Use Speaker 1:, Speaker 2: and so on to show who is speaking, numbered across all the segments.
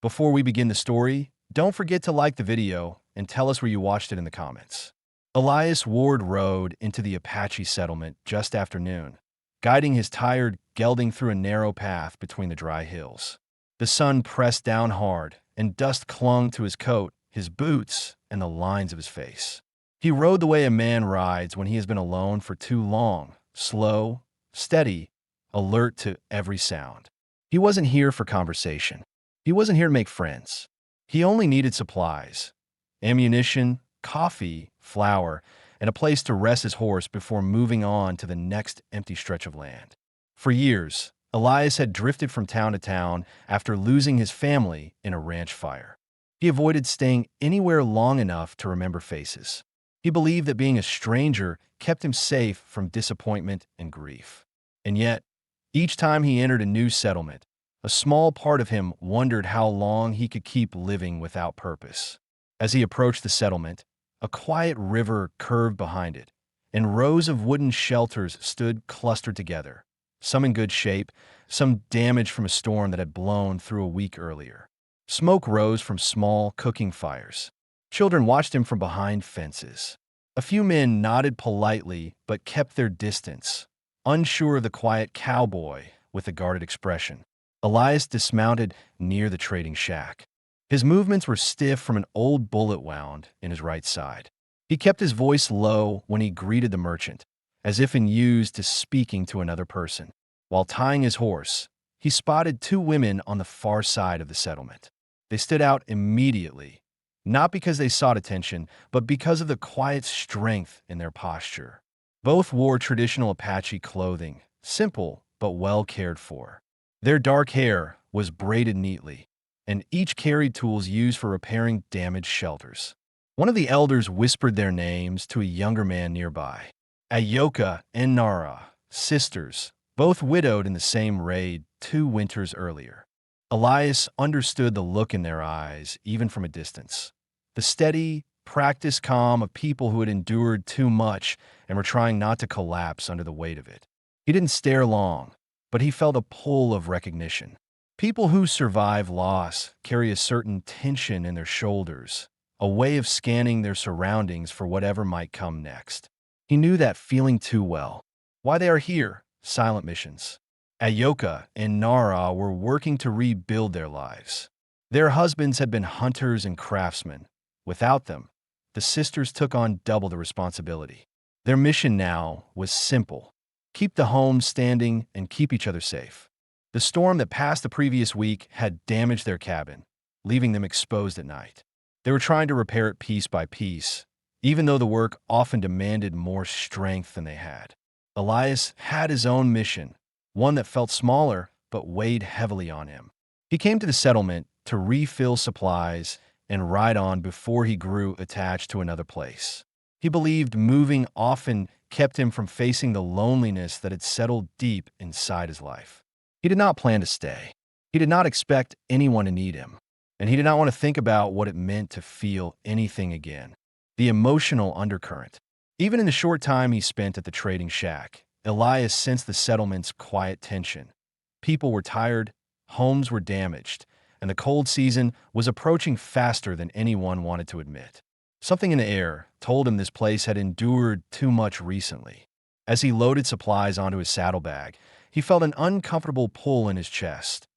Speaker 1: Before we begin the story, don't forget to like the video and tell us where you watched it in the comments. Elias Ward rode into the Apache settlement just after noon, guiding his tired gelding through a narrow path between the dry hills. The sun pressed down hard, and dust clung to his coat, his boots, and the lines of his face. He rode the way a man rides when he has been alone for too long, slow, steady, alert to every sound. He wasn't here for conversation. He wasn't here to make friends. He only needed supplies, ammunition, coffee, flour, and a place to rest his horse before moving on to the next empty stretch of land. For years, Elias had drifted from town to town after losing his family in a ranch fire. He avoided staying anywhere long enough to remember faces. He believed that being a stranger kept him safe from disappointment and grief. And yet, each time he entered a new settlement, a small part of him wondered how long he could keep living without purpose. As he approached the settlement, a quiet river curved behind it, and rows of wooden shelters stood clustered together, some in good shape, some damaged from a storm that had blown through a week earlier. Smoke rose from small cooking fires. Children watched him from behind fences. A few men nodded politely but kept their distance, unsure of the quiet cowboy with a guarded expression. Elias dismounted near the trading shack. His movements were stiff from an old bullet wound in his right side. He kept his voice low when he greeted the merchant, as if unused to speaking to another person. While tying his horse, he spotted two women on the far side of the settlement. They stood out immediately, not because they sought attention, but because of the quiet strength in their posture. Both wore traditional Apache clothing, simple but well cared for. Their dark hair was braided neatly, and each carried tools used for repairing damaged shelters. One of the elders whispered their names to a younger man nearby. Ayoka and Nara, sisters, both widowed in the same raid 2 winters earlier. Elias understood the look in their eyes, even from a distance. The steady, practiced calm of people who had endured too much and were trying not to collapse under the weight of it. He didn't stare long, but he felt a pull of recognition. People who survive loss carry a certain tension in their shoulders, a way of scanning their surroundings for whatever might come next. He knew that feeling too well. Why they are here, silent missions. Ayoka and Nara were working to rebuild their lives. Their husbands had been hunters and craftsmen. Without them, the sisters took on double the responsibility. Their mission now was simple: keep the home standing and keep each other safe. The storm that passed the previous week had damaged their cabin, leaving them exposed at night. They were trying to repair it piece by piece, even though the work often demanded more strength than they had. Elias had his own mission, one that felt smaller but weighed heavily on him. He came to the settlement to refill supplies and ride on before he grew attached to another place. He believed moving often kept him from facing the loneliness that had settled deep inside his life. He did not plan to stay. He did not expect anyone to need him, and he did not want to think about what it meant to feel anything again. The emotional undercurrent. Even in the short time he spent at the trading shack, Elias sensed the settlement's quiet tension. People were tired, homes were damaged, and the cold season was approaching faster than anyone wanted to admit. Something in the air told him this place had endured too much recently. As he loaded supplies onto his saddlebag, he felt an uncomfortable pull in his chest,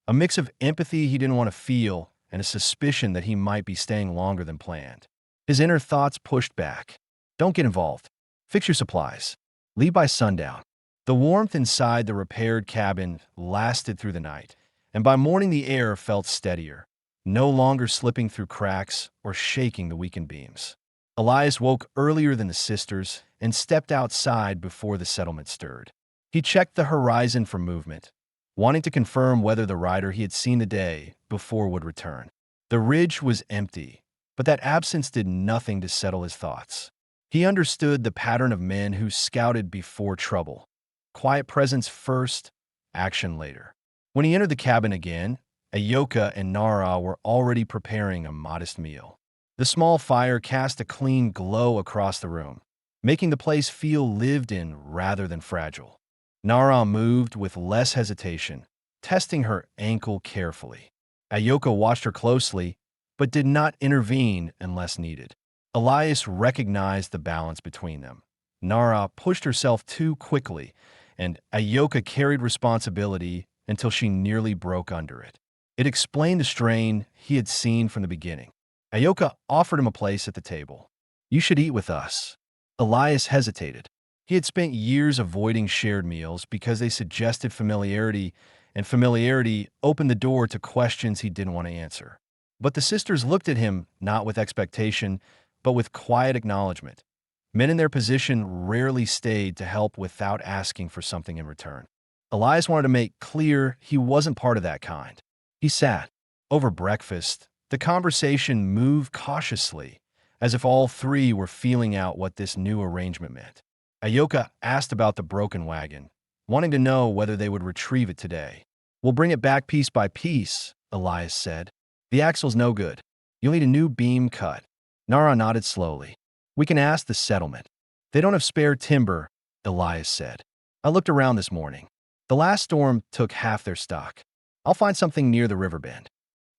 Speaker 1: a mix of empathy he didn't want to feel and a suspicion that he might be staying longer than planned. His inner thoughts pushed back. Don't get involved. Fix your supplies. Leave by sundown. The warmth inside the repaired cabin lasted through the night, and by morning the air felt steadier, no longer slipping through cracks or shaking the weakened beams. Elias woke earlier than the sisters and stepped outside before the settlement stirred. He checked the horizon for movement, wanting to confirm whether the rider he had seen the day before would return. The ridge was empty, but that absence did nothing to settle his thoughts. He understood the pattern of men who scouted before trouble. Quiet presence first, action later. When he entered the cabin again, Ayoka and Nara were already preparing a modest meal. The small fire cast a clean glow across the room, making the place feel lived in rather than fragile. Nara moved with less hesitation, testing her ankle carefully. Ayoka watched her closely, but did not intervene unless needed. Elias recognized the balance between them. Nara pushed herself too quickly, and Ayoka carried responsibility until she nearly broke under it. It explained the strain he had seen from the beginning. Ayoka offered him a place at the table. "You should eat with us." Elias hesitated. He had spent years avoiding shared meals because they suggested familiarity, and familiarity opened the door to questions he didn't want to answer. But the sisters looked at him not with expectation, but with quiet acknowledgement. Men in their position rarely stayed to help without asking for something in return. Elias wanted to make clear he wasn't part of that kind. He sat. Over breakfast, the conversation moved cautiously, as if all three were feeling out what this new arrangement meant. Ayoka asked about the broken wagon, wanting to know whether they would retrieve it today. "We'll bring it back piece by piece," Elias said. "The axle's no good. You'll need a new beam cut." Nara nodded slowly. "We can ask the settlement. They don't have spare timber," Elias said. "I looked around this morning. The last storm took half their stock. I'll find something near the riverbend."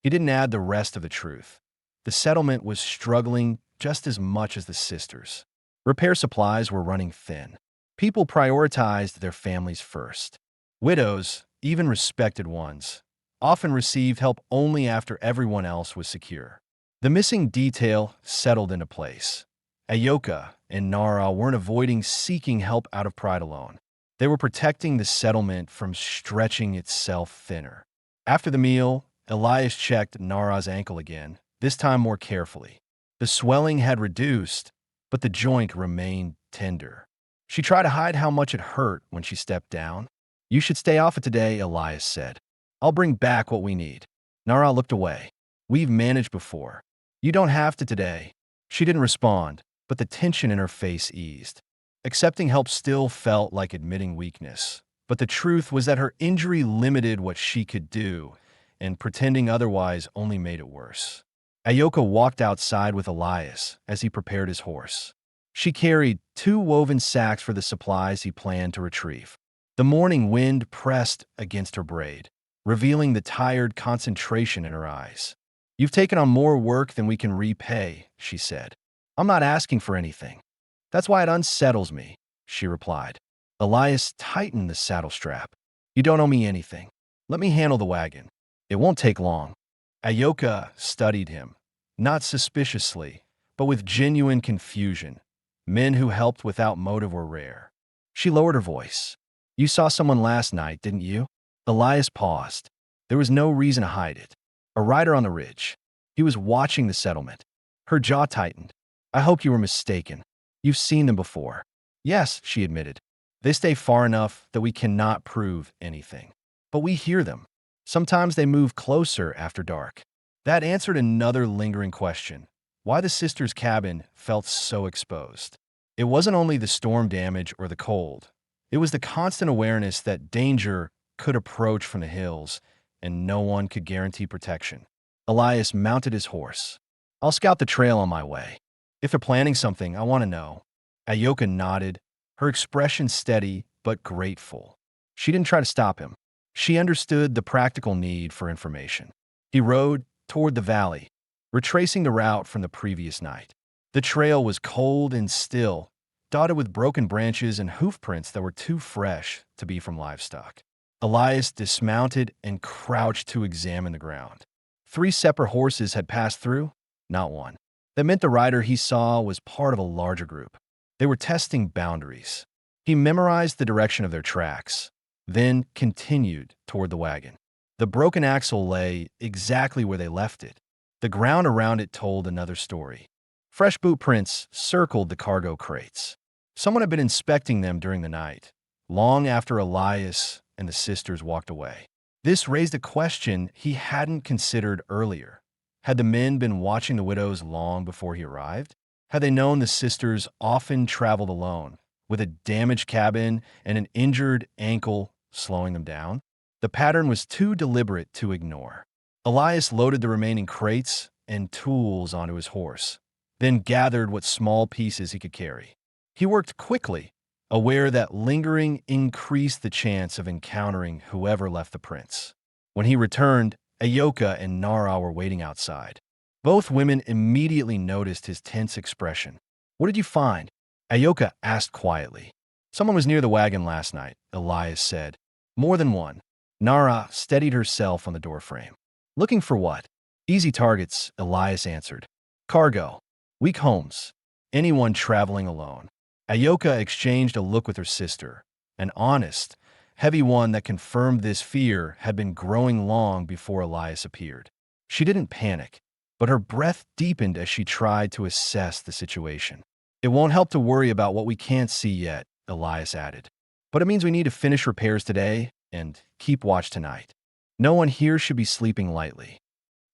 Speaker 1: He didn't add the rest of the truth. The settlement was struggling just as much as the sisters. Repair supplies were running thin. People prioritized their families first. Widows, even respected ones, often received help only after everyone else was secure. The missing detail settled into place. Ayoka and Nara weren't avoiding seeking help out of pride alone. They were protecting the settlement from stretching itself thinner. After the meal, Elias checked Nara's ankle again, this time more carefully. The swelling had reduced, but the joint remained tender. She tried to hide how much it hurt when she stepped down. "You should stay off it today," Elias said. "I'll bring back what we need." Nara looked away. "We've managed before. You don't have to today." She didn't respond, but the tension in her face eased. Accepting help still felt like admitting weakness, but the truth was that her injury limited what she could do, and pretending otherwise only made it worse. Ayoka walked outside with Elias as he prepared his horse. She carried 2 woven sacks for the supplies he planned to retrieve. The morning wind pressed against her braid, revealing the tired concentration in her eyes. "You've taken on more work than we can repay," she said. "I'm not asking for anything. That's why it unsettles me," she replied. Elias tightened the saddle strap. "You don't owe me anything. Let me handle the wagon. It won't take long." Ayoka studied him, not suspiciously, but with genuine confusion. Men who helped without motive were rare. She lowered her voice. "You saw someone last night, didn't you?" Elias paused. There was no reason to hide it. "A rider on the ridge. He was watching the settlement." Her jaw tightened. "I hope you were mistaken. You've seen them before." "Yes," she admitted. "They stay far enough that we cannot prove anything. But we hear them. Sometimes they move closer after dark." That answered another lingering question: why the sisters' cabin felt so exposed. It wasn't only the storm damage or the cold. It was the constant awareness that danger could approach from the hills, and no one could guarantee protection. Elias mounted his horse. "I'll scout the trail on my way. If they're planning something, I want to know." Ayoka nodded, her expression steady but grateful. She didn't try to stop him. She understood the practical need for information. He rode toward the valley, retracing the route from the previous night. The trail was cold and still, dotted with broken branches and hoof prints that were too fresh to be from livestock. Elias dismounted and crouched to examine the ground. 3 separate horses had passed through, not one. That meant the rider he saw was part of a larger group. They were testing boundaries. He memorized the direction of their tracks, then continued toward the wagon. The broken axle lay exactly where they left it. The ground around it told another story. Fresh boot prints circled the cargo crates. Someone had been inspecting them during the night, long after Elias and the sisters walked away. This raised a question he hadn't considered earlier. Had the men been watching the widows long before he arrived? Had they known the sisters often traveled alone, with a damaged cabin and an injured ankle slowing them down? The pattern was too deliberate to ignore. Elias loaded the remaining crates and tools onto his horse, then gathered what small pieces he could carry. He worked quickly, aware that lingering increased the chance of encountering whoever left the prints. When he returned, Ayoka and Nara were waiting outside. Both women immediately noticed his tense expression. "What did you find?" Ayoka asked quietly. "Someone was near the wagon last night," Elias said. "More than one." Nara steadied herself on the doorframe. "Looking for what?" "Easy targets," Elias answered. "Cargo. Weak homes. Anyone traveling alone." Ayoka exchanged a look with her sister, an honest, heavy one that confirmed this fear had been growing long before Elias appeared. She didn't panic, but her breath deepened as she tried to assess the situation. "It won't help to worry about what we can't see yet," Elias added. "But it means we need to finish repairs today and keep watch tonight. No one here should be sleeping lightly."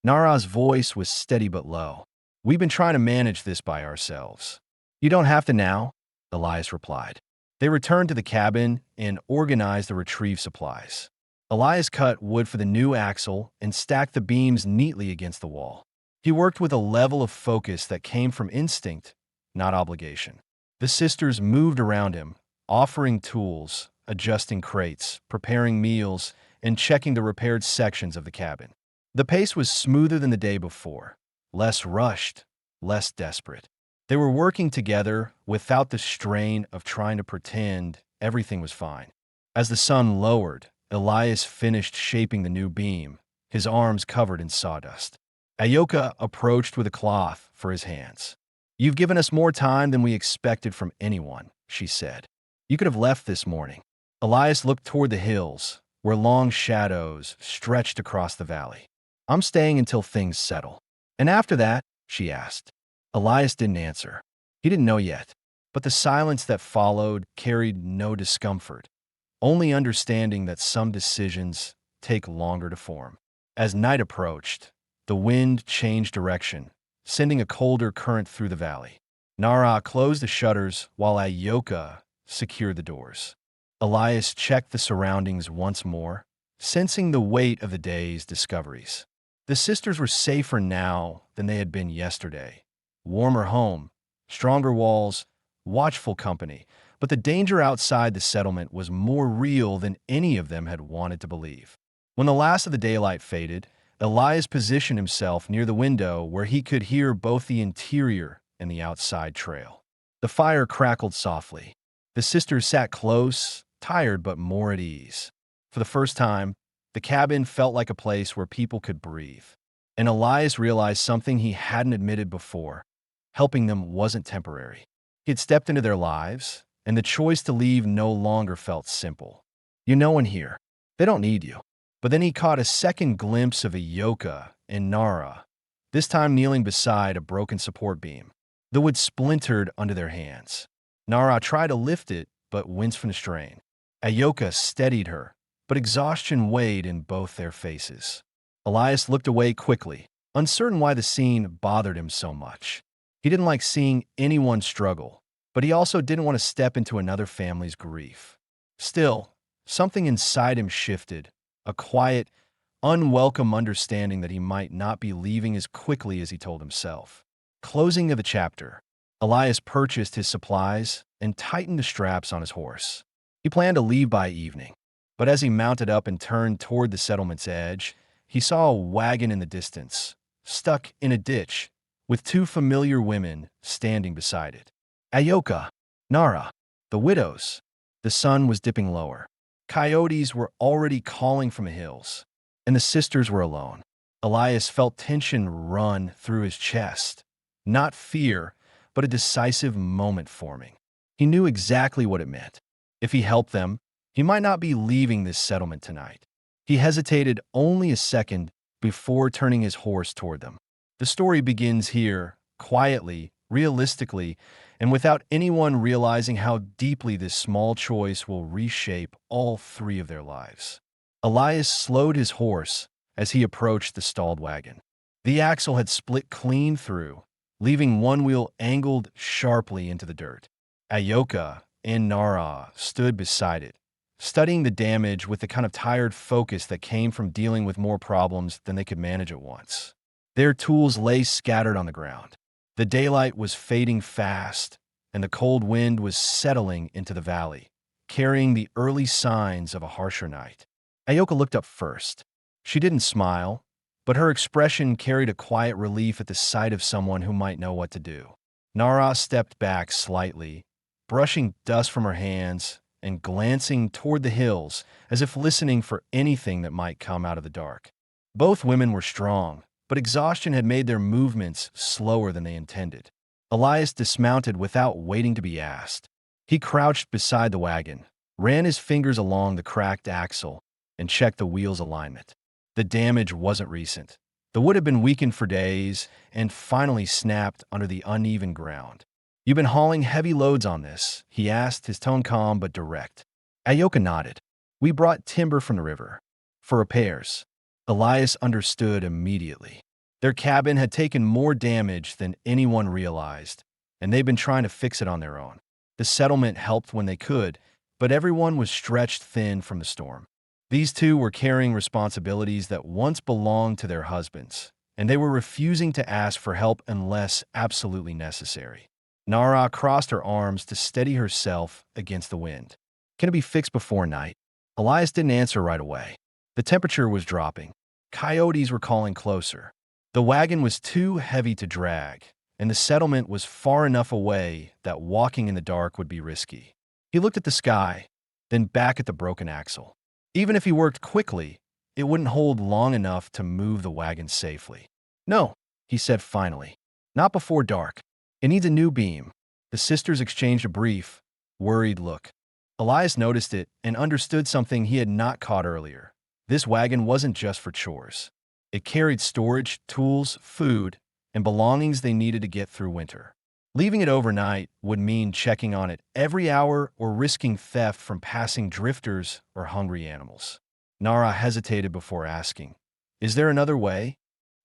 Speaker 1: Nara's voice was steady but low. "We've been trying to manage this by ourselves." "You don't have to now," Elias replied. They returned to the cabin and organized the retrieve supplies. Elias cut wood for the new axle and stacked the beams neatly against the wall. He worked with a level of focus that came from instinct, not obligation. The sisters moved around him, offering tools, adjusting crates, preparing meals, and checking the repaired sections of the cabin. The pace was smoother than the day before, less rushed, less desperate. They were working together without the strain of trying to pretend everything was fine. As the sun lowered, Elias finished shaping the new beam, his arms covered in sawdust. Ayoka approached with a cloth for his hands. "You've given us more time than we expected from anyone," she said. "You could have left this morning." Elias looked toward the hills, where long shadows stretched across the valley. "I'm staying until things settle." "And after that?" she asked. Elias didn't answer. He didn't know yet, but the silence that followed carried no discomfort, only understanding that some decisions take longer to form. As night approached, the wind changed direction, sending a colder current through the valley. Nara closed the shutters while Ayoka secured the doors. Elias checked the surroundings once more, sensing the weight of the day's discoveries. The sisters were safer now than they had been yesterday. Warmer home, stronger walls, watchful company, but the danger outside the settlement was more real than any of them had wanted to believe. When the last of the daylight faded, Elias positioned himself near the window where he could hear both the interior and the outside trail. The fire crackled softly. The sisters sat close, tired but more at ease. For the first time, the cabin felt like a place where people could breathe. And Elias realized something he hadn't admitted before. Helping them wasn't temporary. He had stepped into their lives, and the choice to leave no longer felt simple. "You know one here. They don't need you." But then he caught a second glimpse of Ayoka and Nara, this time kneeling beside a broken support beam. The wood splintered under their hands. Nara tried to lift it, but winced from the strain. Ayoka steadied her, but exhaustion weighed in both their faces. Elias looked away quickly, uncertain why the scene bothered him so much. He didn't like seeing anyone struggle, but he also didn't want to step into another family's grief. Still, something inside him shifted, a quiet, unwelcome understanding that he might not be leaving as quickly as he told himself. Closing of the chapter. Elias purchased his supplies and tightened the straps on his horse. He planned to leave by evening, but as he mounted up and turned toward the settlement's edge, he saw a wagon in the distance, stuck in a ditch, with two familiar women standing beside it. Ayoka, Nara, the widows. The sun was dipping lower. Coyotes were already calling from the hills, and the sisters were alone. Elias felt tension run through his chest. Not fear, but a decisive moment forming. He knew exactly what it meant. If he helped them, he might not be leaving this settlement tonight. He hesitated only a second before turning his horse toward them. The story begins here, quietly, realistically, and without anyone realizing how deeply this small choice will reshape all three of their lives. Elias slowed his horse as he approached the stalled wagon. The axle had split clean through, leaving one wheel angled sharply into the dirt. Ayoka and Nara stood beside it, studying the damage with the kind of tired focus that came from dealing with more problems than they could manage at once. Their tools lay scattered on the ground. The daylight was fading fast, and the cold wind was settling into the valley, carrying the early signs of a harsher night. Ayoka looked up first. She didn't smile, but her expression carried a quiet relief at the sight of someone who might know what to do. Nara stepped back slightly, brushing dust from her hands and glancing toward the hills as if listening for anything that might come out of the dark. Both women were strong, but exhaustion had made their movements slower than they intended. Elias dismounted without waiting to be asked. He crouched beside the wagon, ran his fingers along the cracked axle, and checked the wheel's alignment. The damage wasn't recent. The wood had been weakened for days and finally snapped under the uneven ground. "You've been hauling heavy loads on this?" he asked, his tone calm but direct. Ayoka nodded. "We brought timber from the river. For repairs." Elias understood immediately. Their cabin had taken more damage than anyone realized, and they'd been trying to fix it on their own. The settlement helped when they could, but everyone was stretched thin from the storm. These two were carrying responsibilities that once belonged to their husbands, and they were refusing to ask for help unless absolutely necessary. Nara crossed her arms to steady herself against the wind. "Can it be fixed before night?" Elias didn't answer right away. The temperature was dropping. Coyotes were calling closer. The wagon was too heavy to drag, and the settlement was far enough away that walking in the dark would be risky. He looked at the sky, then back at the broken axle. Even if he worked quickly, it wouldn't hold long enough to move the wagon safely. "No," he said finally. "Not before dark. It needs a new beam." The sisters exchanged a brief, worried look. Elias noticed it and understood something he had not caught earlier. This wagon wasn't just for chores. It carried storage, tools, food, and belongings they needed to get through winter. Leaving it overnight would mean checking on it every hour or risking theft from passing drifters or hungry animals. Nara hesitated before asking, "Is there another way?"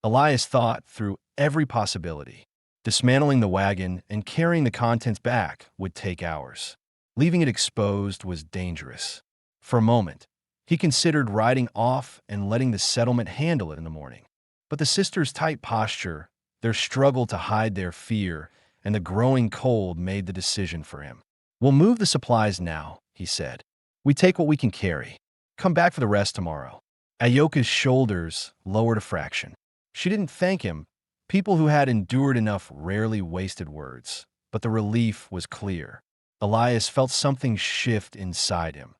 Speaker 1: Elias thought through every possibility. Dismantling the wagon and carrying the contents back would take hours. Leaving it exposed was dangerous. For a moment, he considered riding off and letting the settlement handle it in the morning. But the sisters' tight posture, their struggle to hide their fear, and the growing cold made the decision for him. "We'll move the supplies now," he said. "We take what we can carry. Come back for the rest tomorrow." Ayoka's shoulders lowered a fraction. She didn't thank him. People who had endured enough rarely wasted words, but the relief was clear. Elias felt something shift inside him,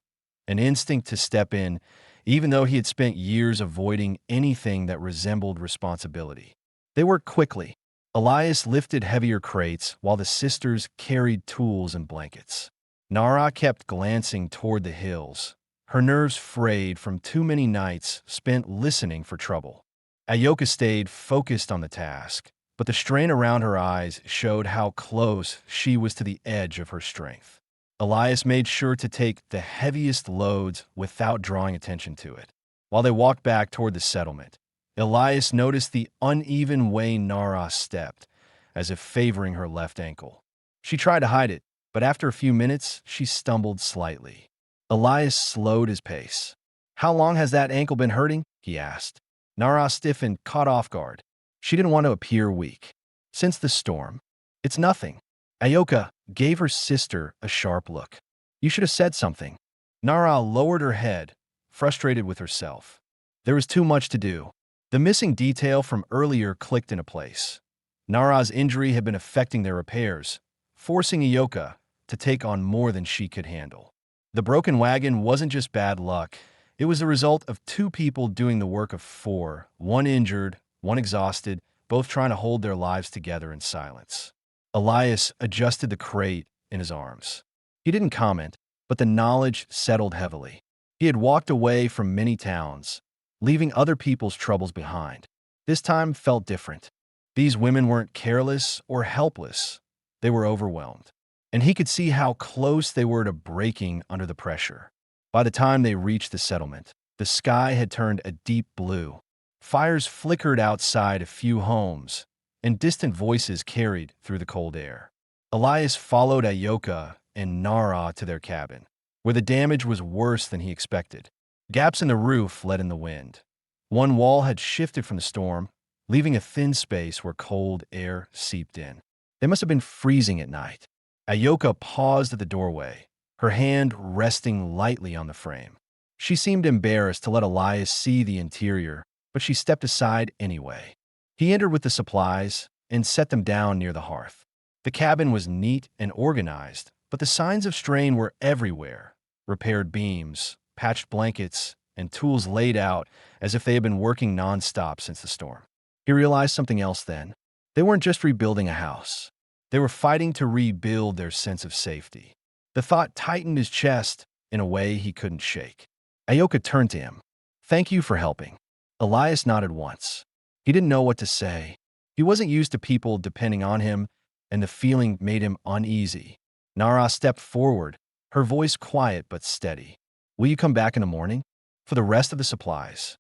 Speaker 1: an instinct to step in, even though he had spent years avoiding anything that resembled responsibility. They worked quickly. Elias lifted heavier crates while the sisters carried tools and blankets. Nara kept glancing toward the hills, her nerves frayed from too many nights spent listening for trouble. Ayoka stayed focused on the task, but the strain around her eyes showed how close she was to the edge of her strength. Elias made sure to take the heaviest loads without drawing attention to it. While they walked back toward the settlement, Elias noticed the uneven way Nara stepped, as if favoring her left ankle. She tried to hide it, but after a few minutes, she stumbled slightly. Elias slowed his pace. "How long has that ankle been hurting?" he asked. Nara stiffened, caught off guard. She didn't want to appear weak. "Since the storm." "It's nothing." Ayoka gave her sister a sharp look. "You should have said something." Nara lowered her head, frustrated with herself. There was too much to do. The missing detail from earlier clicked into place. Nara's injury had been affecting their repairs, forcing Ayoka to take on more than she could handle. The broken wagon wasn't just bad luck. It was the result of two people doing the work of four, one injured, one exhausted, both trying to hold their lives together in silence. Elias adjusted the crate in his arms. He didn't comment, but the knowledge settled heavily. He had walked away from many towns, leaving other people's troubles behind. This time felt different. These women weren't careless or helpless. They were overwhelmed. And he could see how close they were to breaking under the pressure. By the time they reached the settlement, the sky had turned a deep blue. Fires flickered outside a few homes, and distant voices carried through the cold air. Elias followed Ayoka and Nara to their cabin, where the damage was worse than he expected. Gaps in the roof let in the wind. One wall had shifted from the storm, leaving a thin space where cold air seeped in. They must have been freezing at night. Ayoka paused at the doorway, her hand resting lightly on the frame. She seemed embarrassed to let Elias see the interior, but she stepped aside anyway. He entered with the supplies and set them down near the hearth. The cabin was neat and organized, but the signs of strain were everywhere. Repaired beams, patched blankets, and tools laid out as if they had been working nonstop since the storm. He realized something else then. They weren't just rebuilding a house. They were fighting to rebuild their sense of safety. The thought tightened his chest in a way he couldn't shake. Ayoka turned to him. "Thank you for helping." Elias nodded once. He didn't know what to say. He wasn't used to people depending on him, and the feeling made him uneasy. Nara stepped forward, her voice quiet but steady. "Will you come back in the morning? For the rest of the supplies."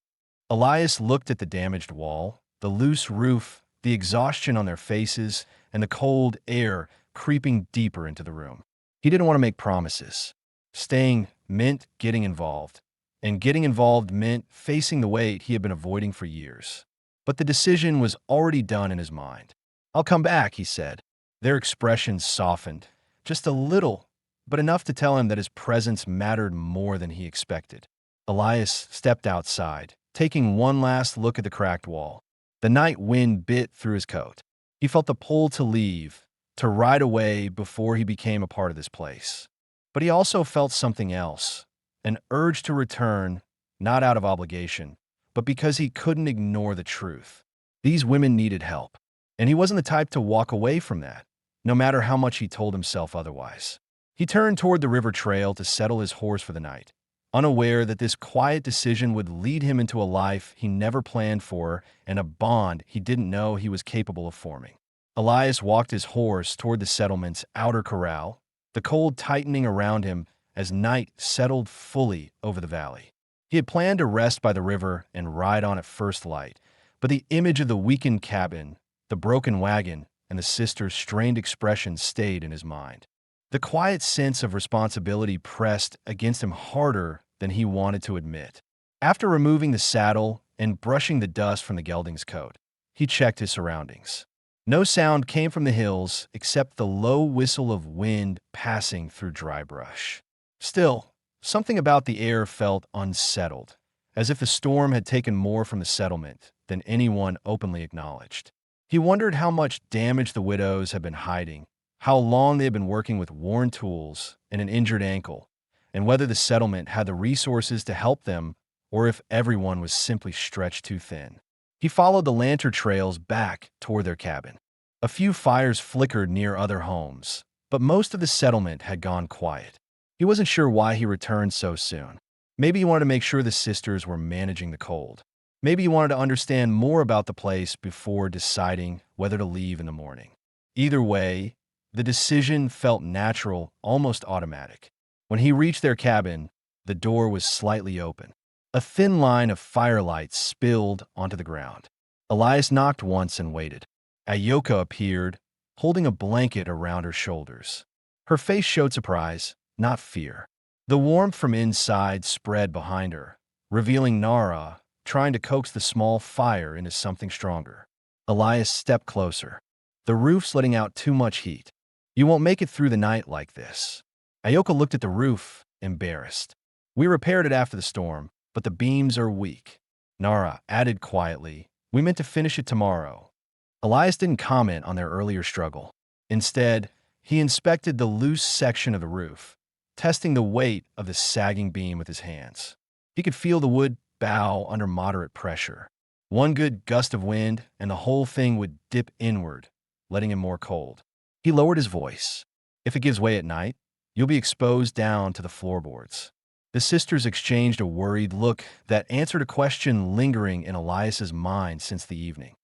Speaker 1: Elias looked at the damaged wall, the loose roof, the exhaustion on their faces, and the cold air creeping deeper into the room. He didn't want to make promises. Staying meant getting involved, and getting involved meant facing the weight he had been avoiding for years. But the decision was already done in his mind. "I'll come back," he said. Their expressions softened, just a little, but enough to tell him that his presence mattered more than he expected. Elias stepped outside, taking one last look at the cracked wall. The night wind bit through his coat. He felt the pull to leave, to ride away before he became a part of this place. But he also felt something else, an urge to return, not out of obligation, but because he couldn't ignore the truth. These women needed help, and he wasn't the type to walk away from that, no matter how much he told himself otherwise. He turned toward the river trail to settle his horse for the night, unaware that this quiet decision would lead him into a life he never planned for and a bond he didn't know he was capable of forming. Elias walked his horse toward the settlement's outer corral, the cold tightening around him as night settled fully over the valley. He had planned to rest by the river and ride on at first light, but the image of the weakened cabin, the broken wagon, and the sister's strained expression stayed in his mind. The quiet sense of responsibility pressed against him harder than he wanted to admit. After removing the saddle and brushing the dust from the gelding's coat, he checked his surroundings. No sound came from the hills except the low whistle of wind passing through dry brush. Still, something about the air felt unsettled, as if the storm had taken more from the settlement than anyone openly acknowledged. He wondered how much damage the widows had been hiding, how long they had been working with worn tools and an injured ankle, and whether the settlement had the resources to help them or if everyone was simply stretched too thin. He followed the lantern trails back toward their cabin. A few fires flickered near other homes, but most of the settlement had gone quiet. He wasn't sure why he returned so soon. Maybe he wanted to make sure the sisters were managing the cold. Maybe he wanted to understand more about the place before deciding whether to leave in the morning. Either way, the decision felt natural, almost automatic. When he reached their cabin, the door was slightly open. A thin line of firelight spilled onto the ground. Elias knocked once and waited. Ayoka appeared, holding a blanket around her shoulders. Her face showed surprise, not fear. The warmth from inside spread behind her, revealing Nara trying to coax the small fire into something stronger. Elias stepped closer. "The roof's letting out too much heat. You won't make it through the night like this." Ayoka looked at the roof, embarrassed. "We repaired it after the storm, but the beams are weak." Nara added quietly, "We meant to finish it tomorrow." Elias didn't comment on their earlier struggle. Instead, he inspected the loose section of the roof, testing the weight of the sagging beam with his hands. He could feel the wood bow under moderate pressure. One good gust of wind, and the whole thing would dip inward, letting him more cold. He lowered his voice. "If it gives way at night, you'll be exposed down to the floorboards." The sisters exchanged a worried look that answered a question lingering in Elias's mind since the evening.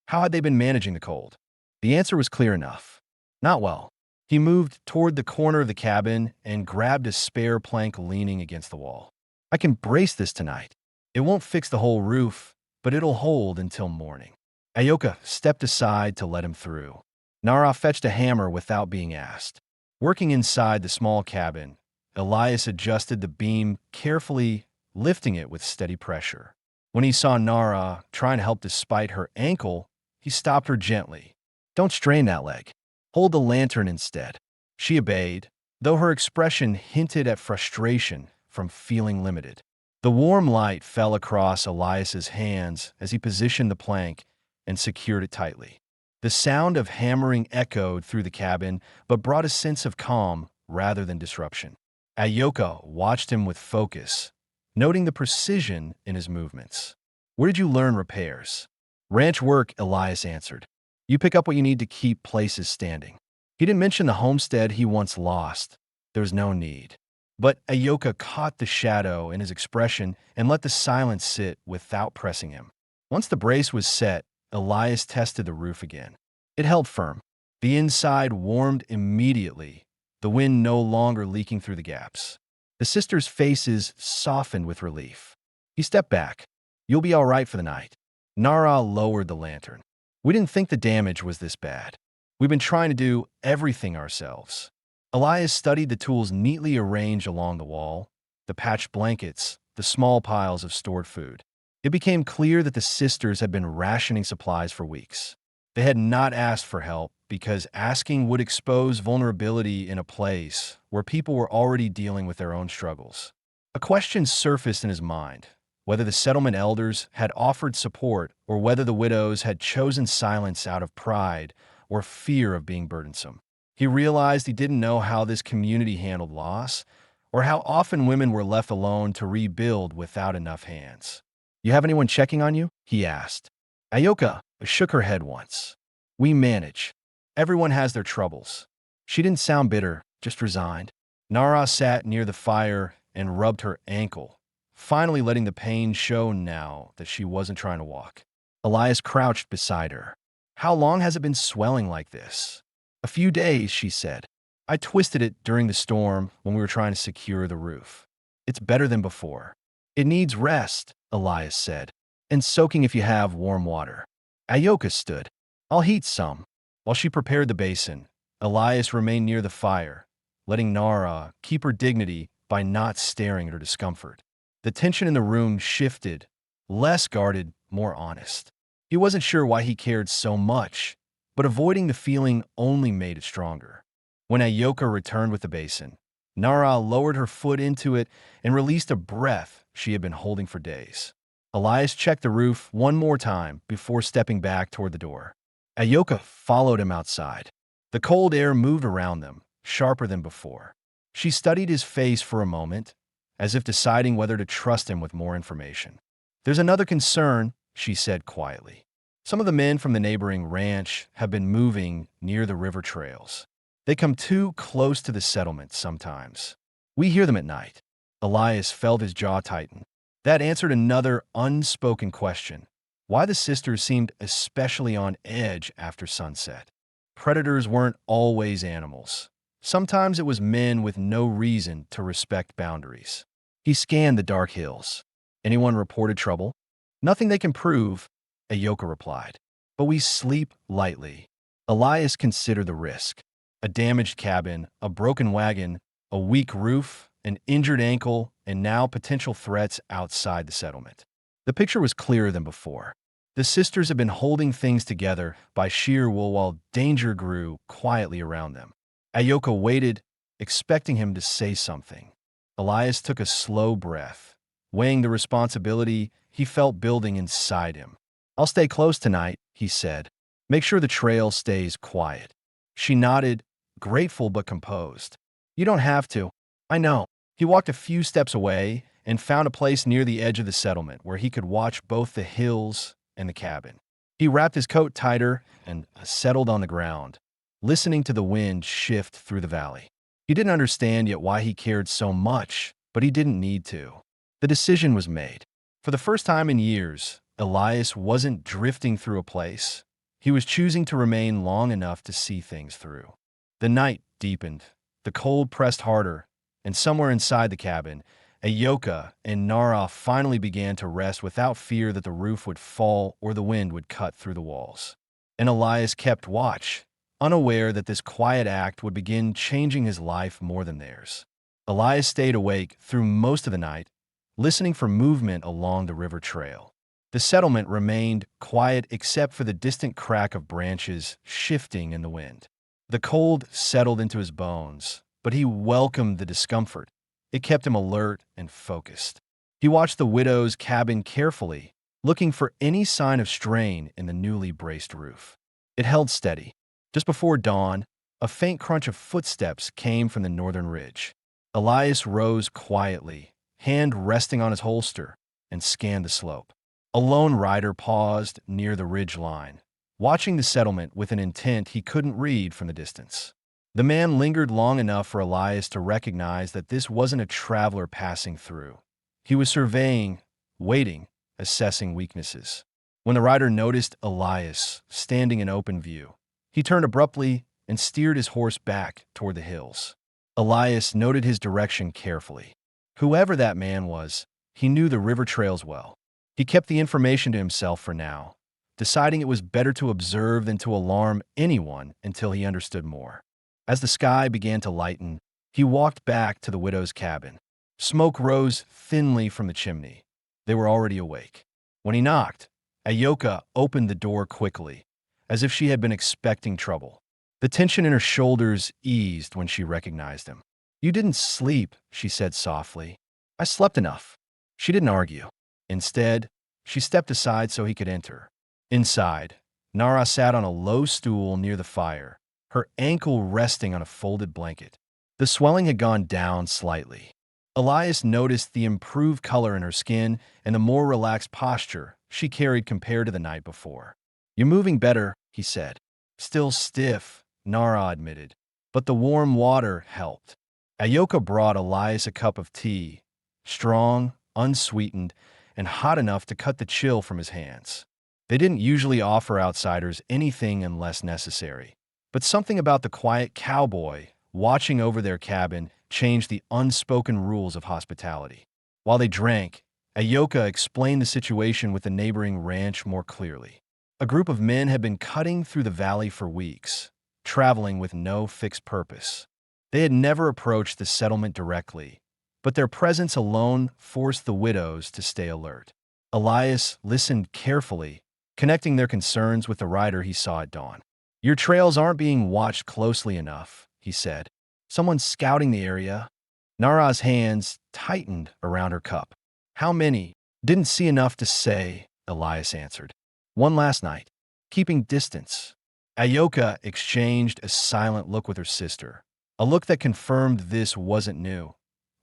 Speaker 1: How had they been managing the cold? The answer was clear enough. Not well. He moved toward the corner of the cabin and grabbed a spare plank leaning against the wall. "I can brace this tonight. It won't fix the whole roof, but it'll hold until morning." Ayoka stepped aside to let him through. Nara fetched a hammer without being asked. Working inside the small cabin, Elias adjusted the beam carefully, lifting it with steady pressure. When he saw Nara trying to help despite her ankle, he stopped her gently. "Don't strain that leg. Hold the lantern instead." She obeyed, though her expression hinted at frustration from feeling limited. The warm light fell across Elias's hands as he positioned the plank and secured it tightly. The sound of hammering echoed through the cabin, but brought a sense of calm rather than disruption. Ayoka watched him with focus, noting the precision in his movements. "Where did you learn repairs?" "Ranch work," Elias answered. "You pick up what you need to keep places standing." He didn't mention the homestead he once lost. There was no need. But Ayoka caught the shadow in his expression and let the silence sit without pressing him. Once the brace was set, Elias tested the roof again. It held firm. The inside warmed immediately, the wind no longer leaking through the gaps. The sisters' faces softened with relief. He stepped back. "You'll be all right for the night." Nara lowered the lantern. "We didn't think the damage was this bad. We've been trying to do everything ourselves." Elias studied the tools neatly arranged along the wall, the patched blankets, the small piles of stored food. It became clear that the sisters had been rationing supplies for weeks. They had not asked for help because asking would expose vulnerability in a place where people were already dealing with their own struggles. A question surfaced in his mind, whether the settlement elders had offered support or whether the widows had chosen silence out of pride or fear of being burdensome. He realized he didn't know how this community handled loss or how often women were left alone to rebuild without enough hands. "You have anyone checking on you?" he asked. Ayoka shook her head once. "We manage. Everyone has their troubles." She didn't sound bitter, just resigned. Nara sat near the fire and rubbed her ankle, finally letting the pain show now that she wasn't trying to walk. Elias crouched beside her. "How long has it been swelling like this?" "A few days," she said. "I twisted it during the storm when we were trying to secure the roof. It's better than before." "It needs rest," Elias said, "and soaking if you have warm water." Ayoka stood. "I'll heat some." While she prepared the basin, Elias remained near the fire, letting Nara keep her dignity by not staring at her discomfort. The tension in the room shifted, less guarded, more honest. He wasn't sure why he cared so much, but avoiding the feeling only made it stronger. When Ayoka returned with the basin, Nara lowered her foot into it and released a breath she had been holding for days. Elias checked the roof one more time before stepping back toward the door. Ayoka followed him outside. The cold air moved around them, sharper than before. She studied his face for a moment, as if deciding whether to trust him with more information. "There's another concern," she said quietly. "Some of the men from the neighboring ranch have been moving near the river trails. They come too close to the settlement sometimes. We hear them at night." Elias felt his jaw tighten. That answered another unspoken question: why the sisters seemed especially on edge after sunset. Predators weren't always animals. Sometimes it was men with no reason to respect boundaries. He scanned the dark hills. "Anyone reported trouble?" "Nothing they can prove," Ayoka replied. "But we sleep lightly." Elias considered the risk. A damaged cabin, a broken wagon, a weak roof, an injured ankle, and now potential threats outside the settlement. The picture was clearer than before. The sisters had been holding things together by sheer will while danger grew quietly around them. Ayoka waited, expecting him to say something. Elias took a slow breath, weighing the responsibility he felt building inside him. "I'll stay close tonight," he said. "Make sure the trail stays quiet." She nodded, grateful but composed. "You don't have to. I know." He walked a few steps away and found a place near the edge of the settlement where he could watch both the hills and the cabin. He wrapped his coat tighter and settled on the ground, listening to the wind shift through the valley. He didn't understand yet why he cared so much, but he didn't need to. The decision was made. For the first time in years, Elias wasn't drifting through a place. He was choosing to remain long enough to see things through. The night deepened. The cold pressed harder, and somewhere inside the cabin, Ayoka and Nara finally began to rest without fear that the roof would fall or the wind would cut through the walls. And Elias kept watch, unaware that this quiet act would begin changing his life more than theirs. Elias stayed awake through most of the night, listening for movement along the river trail. The settlement remained quiet except for the distant crack of branches shifting in the wind. The cold settled into his bones, but he welcomed the discomfort. It kept him alert and focused. He watched the widow's cabin carefully, looking for any sign of strain in the newly braced roof. It held steady. Just before dawn, a faint crunch of footsteps came from the northern ridge. Elias rose quietly, hand resting on his holster, and scanned the slope. A lone rider paused near the ridge line, watching the settlement with an intent he couldn't read from the distance. The man lingered long enough for Elias to recognize that this wasn't a traveler passing through. He was surveying, waiting, assessing weaknesses. When the rider noticed Elias standing in open view, he turned abruptly and steered his horse back toward the hills. Elias noted his direction carefully. Whoever that man was, he knew the river trails well. He kept the information to himself for now, deciding it was better to observe than to alarm anyone until he understood more. As the sky began to lighten, he walked back to the widow's cabin. Smoke rose thinly from the chimney. They were already awake. When he knocked, Ayoka opened the door quickly, as if she had been expecting trouble. The tension in her shoulders eased when she recognized him. "You didn't sleep," she said softly. "I slept enough." She didn't argue. Instead, she stepped aside so he could enter. Inside, Nara sat on a low stool near the fire, her ankle resting on a folded blanket. The swelling had gone down slightly. Elias noticed the improved color in her skin and the more relaxed posture she carried compared to the night before. "You're moving better," he said. "Still stiff," Nara admitted, but the warm water helped. Ayoka brought Elias a cup of tea, strong, unsweetened, and hot enough to cut the chill from his hands. They didn't usually offer outsiders anything unless necessary, but something about the quiet cowboy watching over their cabin changed the unspoken rules of hospitality. While they drank, Ayoka explained the situation with the neighboring ranch more clearly. A group of men had been cutting through the valley for weeks, traveling with no fixed purpose. They had never approached the settlement directly, but their presence alone forced the widows to stay alert. Elias listened carefully, connecting their concerns with the rider he saw at dawn. "Your trails aren't being watched closely enough," he said. "Someone's scouting the area." Nara's hands tightened around her cup. "How many?" "Didn't see enough to say," Elias answered. "One last night. Keeping distance." Ayoka exchanged a silent look with her sister, a look that confirmed this wasn't new,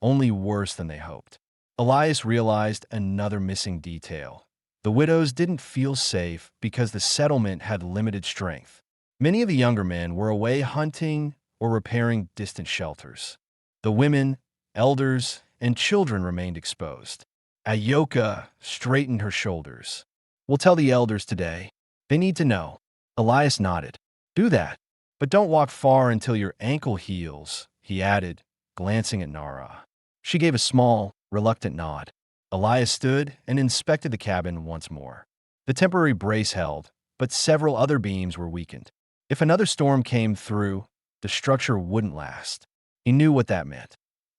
Speaker 1: only worse than they hoped. Elias realized another missing detail. The widows didn't feel safe because the settlement had limited strength. Many of the younger men were away hunting or repairing distant shelters. The women, elders, and children remained exposed. Ayoka straightened her shoulders. "We'll tell the elders today. They need to know." Elias nodded. "Do that, but don't walk far until your ankle heals," he added, glancing at Nara. She gave a small, reluctant nod. Elias stood and inspected the cabin once more. The temporary brace held, but several other beams were weakened. If another storm came through, the structure wouldn't last. He knew what that meant.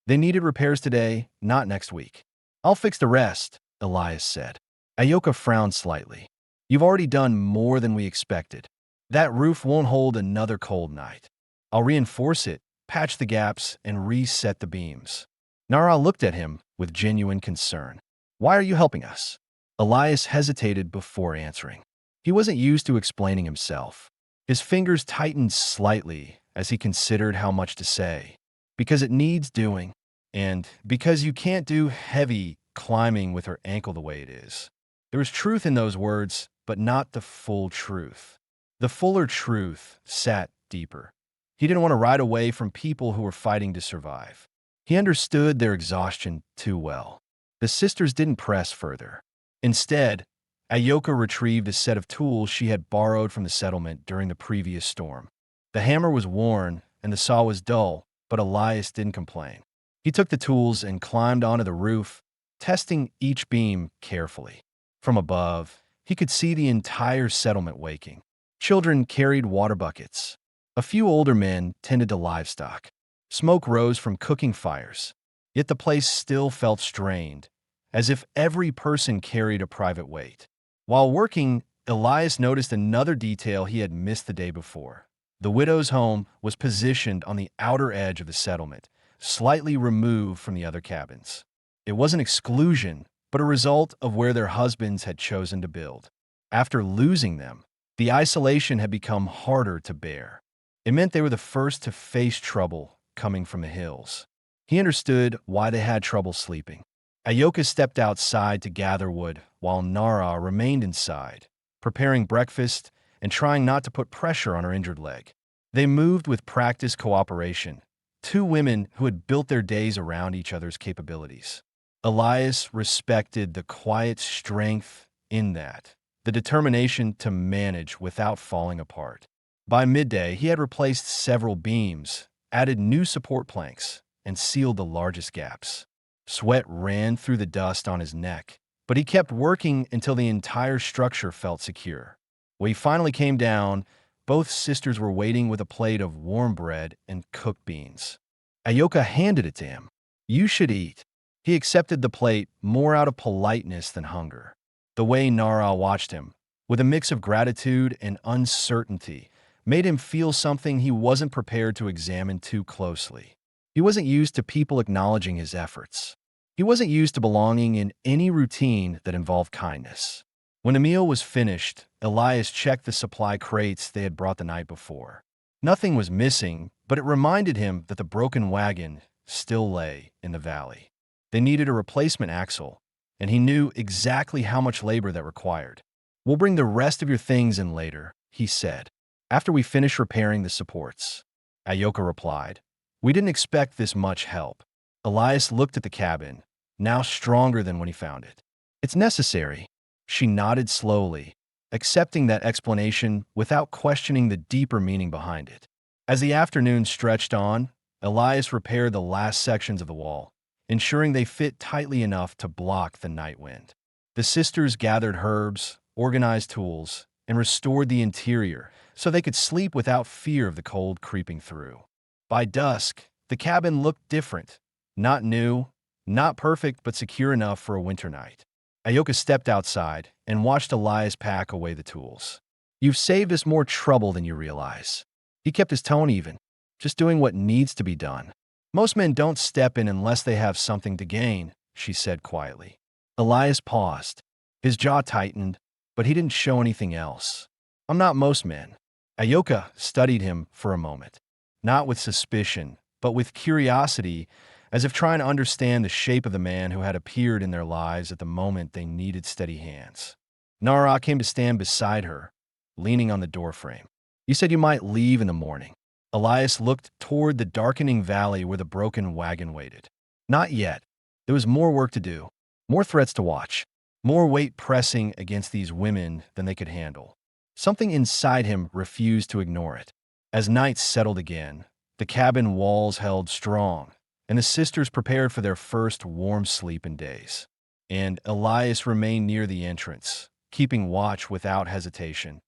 Speaker 1: They needed repairs today, not next week. "I'll fix the rest," Elias said. Ayoka frowned slightly. "You've already done more than we expected. That roof won't hold another cold night. I'll reinforce it, patch the gaps, and reset the beams." Nara looked at him with genuine concern. "Why are you helping us?" Elias hesitated before answering. He wasn't used to explaining himself. His fingers tightened slightly as he considered how much to say. "Because it needs doing, and because you can't do heavy climbing with her ankle the way it is." There was truth in those words, but not the full truth. The fuller truth sat deeper. He didn't want to ride away from people who were fighting to survive. He understood their exhaustion too well. The sisters didn't press further. Instead, Ayoka retrieved a set of tools she had borrowed from the settlement during the previous storm. The hammer was worn and the saw was dull, but Elias didn't complain. He took the tools and climbed onto the roof, testing each beam carefully. From above, he could see the entire settlement waking. Children carried water buckets. A few older men tended to livestock. Smoke rose from cooking fires, yet the place still felt strained, as if every person carried a private weight. While working, Elias noticed another detail he had missed the day before. The widow's home was positioned on the outer edge of the settlement, slightly removed from the other cabins. It wasn't exclusion, but a result of where their husbands had chosen to build. After losing them, the isolation had become harder to bear. It meant they were the first to face trouble coming from the hills. He understood why they had trouble sleeping. Ayoka stepped outside to gather wood, while Nara remained inside, preparing breakfast and trying not to put pressure on her injured leg. They moved with practiced cooperation, two women who had built their days around each other's capabilities. Elias respected the quiet strength in that, the determination to manage without falling apart. By midday, he had replaced several beams, added new support planks, and sealed the largest gaps. Sweat ran through the dust on his neck, but he kept working until the entire structure felt secure. When he finally came down, both sisters were waiting with a plate of warm bread and cooked beans. Ayoka handed it to him. "You should eat." He accepted the plate more out of politeness than hunger. The way Nara watched him, with a mix of gratitude and uncertainty, made him feel something he wasn't prepared to examine too closely. He wasn't used to people acknowledging his efforts. He wasn't used to belonging in any routine that involved kindness. When the meal was finished, Elias checked the supply crates they had brought the night before. Nothing was missing, but it reminded him that the broken wagon still lay in the valley. They needed a replacement axle, and he knew exactly how much labor that required. "We'll bring the rest of your things in later," he said, "after we finish repairing the supports." Ayoka replied, "We didn't expect this much help." Elias looked at the cabin, now stronger than when he found it. "It's necessary." She nodded slowly, accepting that explanation without questioning the deeper meaning behind it. As the afternoon stretched on, Elias repaired the last sections of the wall, ensuring they fit tightly enough to block the night wind. The sisters gathered herbs, organized tools, and restored the interior so they could sleep without fear of the cold creeping through. By dusk, the cabin looked different. Not new, not perfect, but secure enough for a winter night. Ayoka stepped outside and watched Elias pack away the tools. "You've saved us more trouble than you realize." He kept his tone even, just doing what needs to be done. "Most men don't step in unless they have something to gain," she said quietly. Elias paused. His jaw tightened, but he didn't show anything else. "I'm not most men." Ayoka studied him for a moment, not with suspicion, but with curiosity, as if trying to understand the shape of the man who had appeared in their lives at the moment they needed steady hands. Nara came to stand beside her, leaning on the doorframe. "You said you might leave in the morning." Elias looked toward the darkening valley where the broken wagon waited. "Not yet. There was more work to do, more threats to watch, more weight pressing against these women than they could handle." Something inside him refused to ignore it. As night settled again, the cabin walls held strong, and the sisters prepared for their first warm sleep in days. And Elias remained near the entrance, keeping watch without hesitation.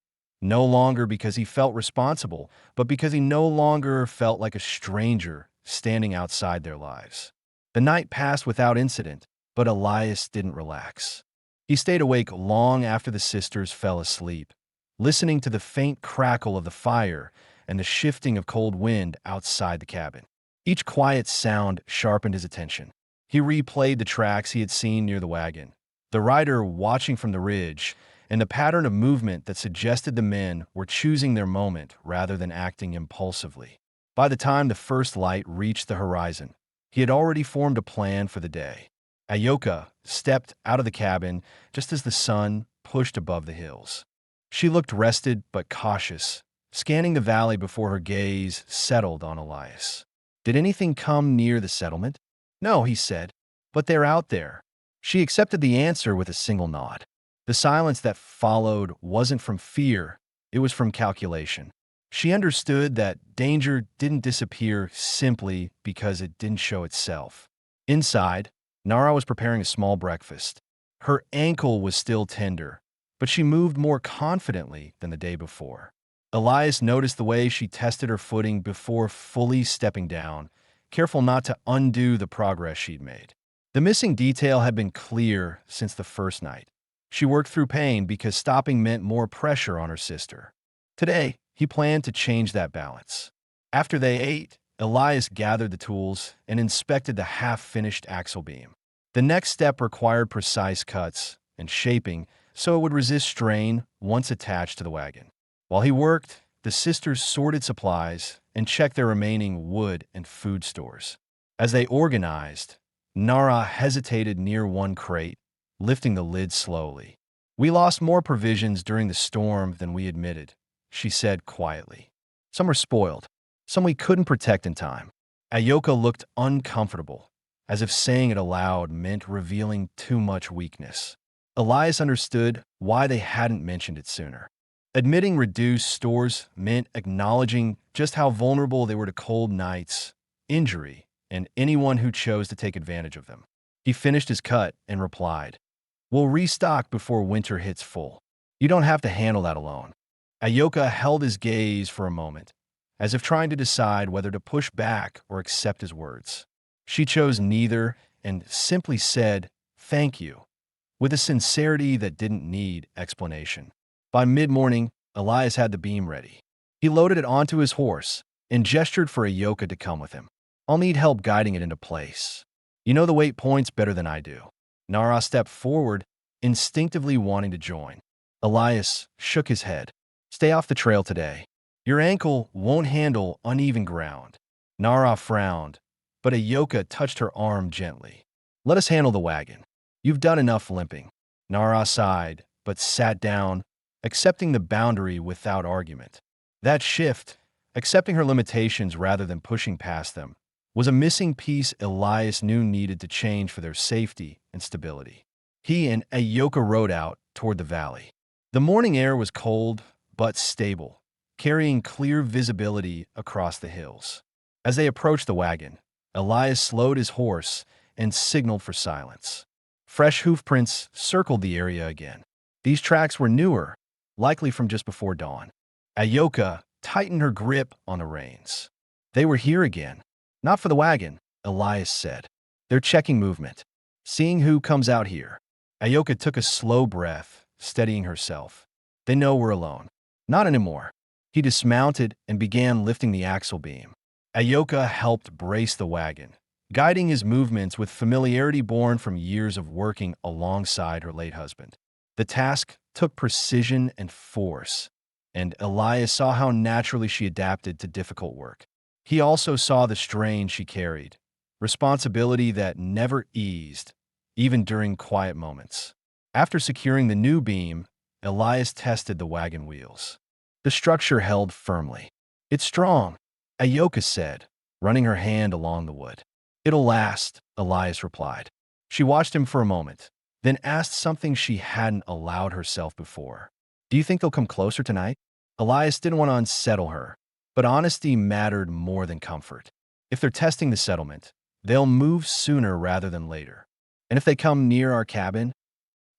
Speaker 1: No longer because he felt responsible, but because he no longer felt like a stranger standing outside their lives. The night passed without incident, but Elias didn't relax. He stayed awake long after the sisters fell asleep, listening to the faint crackle of the fire and the shifting of cold wind outside the cabin. Each quiet sound sharpened his attention. He replayed the tracks he had seen near the wagon, the rider watching from the ridge, and the pattern of movement that suggested the men were choosing their moment rather than acting impulsively. By the time the first light reached the horizon, he had already formed a plan for the day. Ayoka stepped out of the cabin just as the sun pushed above the hills. She looked rested but cautious, scanning the valley before her gaze settled on Elias. "Did anything come near the settlement?" "No," he said, "but they're out there." She accepted the answer with a single nod. The silence that followed wasn't from fear, it was from calculation. She understood that danger didn't disappear simply because it didn't show itself. Inside, Nara was preparing a small breakfast. Her ankle was still tender, but she moved more confidently than the day before. Elias noticed the way she tested her footing before fully stepping down, careful not to undo the progress she'd made. The missing detail had been clear since the first night. She worked through pain because stopping meant more pressure on her sister. Today, he planned to change that balance. After they ate, Elias gathered the tools and inspected the half-finished axle beam. The next step required precise cuts and shaping so it would resist strain once attached to the wagon. While he worked, the sisters sorted supplies and checked their remaining wood and food stores. As they organized, Nara hesitated near one crate, lifting the lid slowly. "We lost more provisions during the storm than we admitted," she said quietly. "Some were spoiled, some we couldn't protect in time." Ayoka looked uncomfortable, as if saying it aloud meant revealing too much weakness. Elias understood why they hadn't mentioned it sooner. Admitting reduced stores meant acknowledging just how vulnerable they were to cold nights, injury, and anyone who chose to take advantage of them. He finished his cut and replied, "We'll restock before winter hits full. You don't have to handle that alone." Ayoka held his gaze for a moment, as if trying to decide whether to push back or accept his words. She chose neither and simply said, "Thank you," with a sincerity that didn't need explanation. By mid-morning, Elias had the beam ready. He loaded it onto his horse and gestured for Ayoka to come with him. "I'll need help guiding it into place. You know the weight points better than I do." Nara stepped forward, instinctively wanting to join. Elias shook his head. "Stay off the trail today. Your ankle won't handle uneven ground." Nara frowned, but Ayoka touched her arm gently. "Let us handle the wagon. You've done enough limping." Nara sighed, but sat down, accepting the boundary without argument. That shift, accepting her limitations rather than pushing past them, was a missing piece Elias knew needed to change for their safety and stability. He and Ayoka rode out toward the valley. The morning air was cold but stable, carrying clear visibility across the hills. As they approached the wagon, Elias slowed his horse and signaled for silence. Fresh hoofprints circled the area again. These tracks were newer, likely from just before dawn. Ayoka tightened her grip on the reins. "They were here again." "Not for the wagon," Elias said. "They're checking movement, seeing who comes out here." Ayoka took a slow breath, steadying herself. "They know we're alone." "Not anymore." He dismounted and began lifting the axle beam. Ayoka helped brace the wagon, guiding his movements with familiarity born from years of working alongside her late husband. The task took precision and force, and Elias saw how naturally she adapted to difficult work. He also saw the strain she carried, responsibility that never eased, even during quiet moments. After securing the new beam, Elias tested the wagon wheels. The structure held firmly. "It's strong," Ayoka said, running her hand along the wood. "It'll last," Elias replied. She watched him for a moment, then asked something she hadn't allowed herself before. "Do you think they'll come closer tonight?" Elias didn't want to unsettle her, but honesty mattered more than comfort. "If they're testing the settlement, they'll move sooner rather than later. And if they come near our cabin,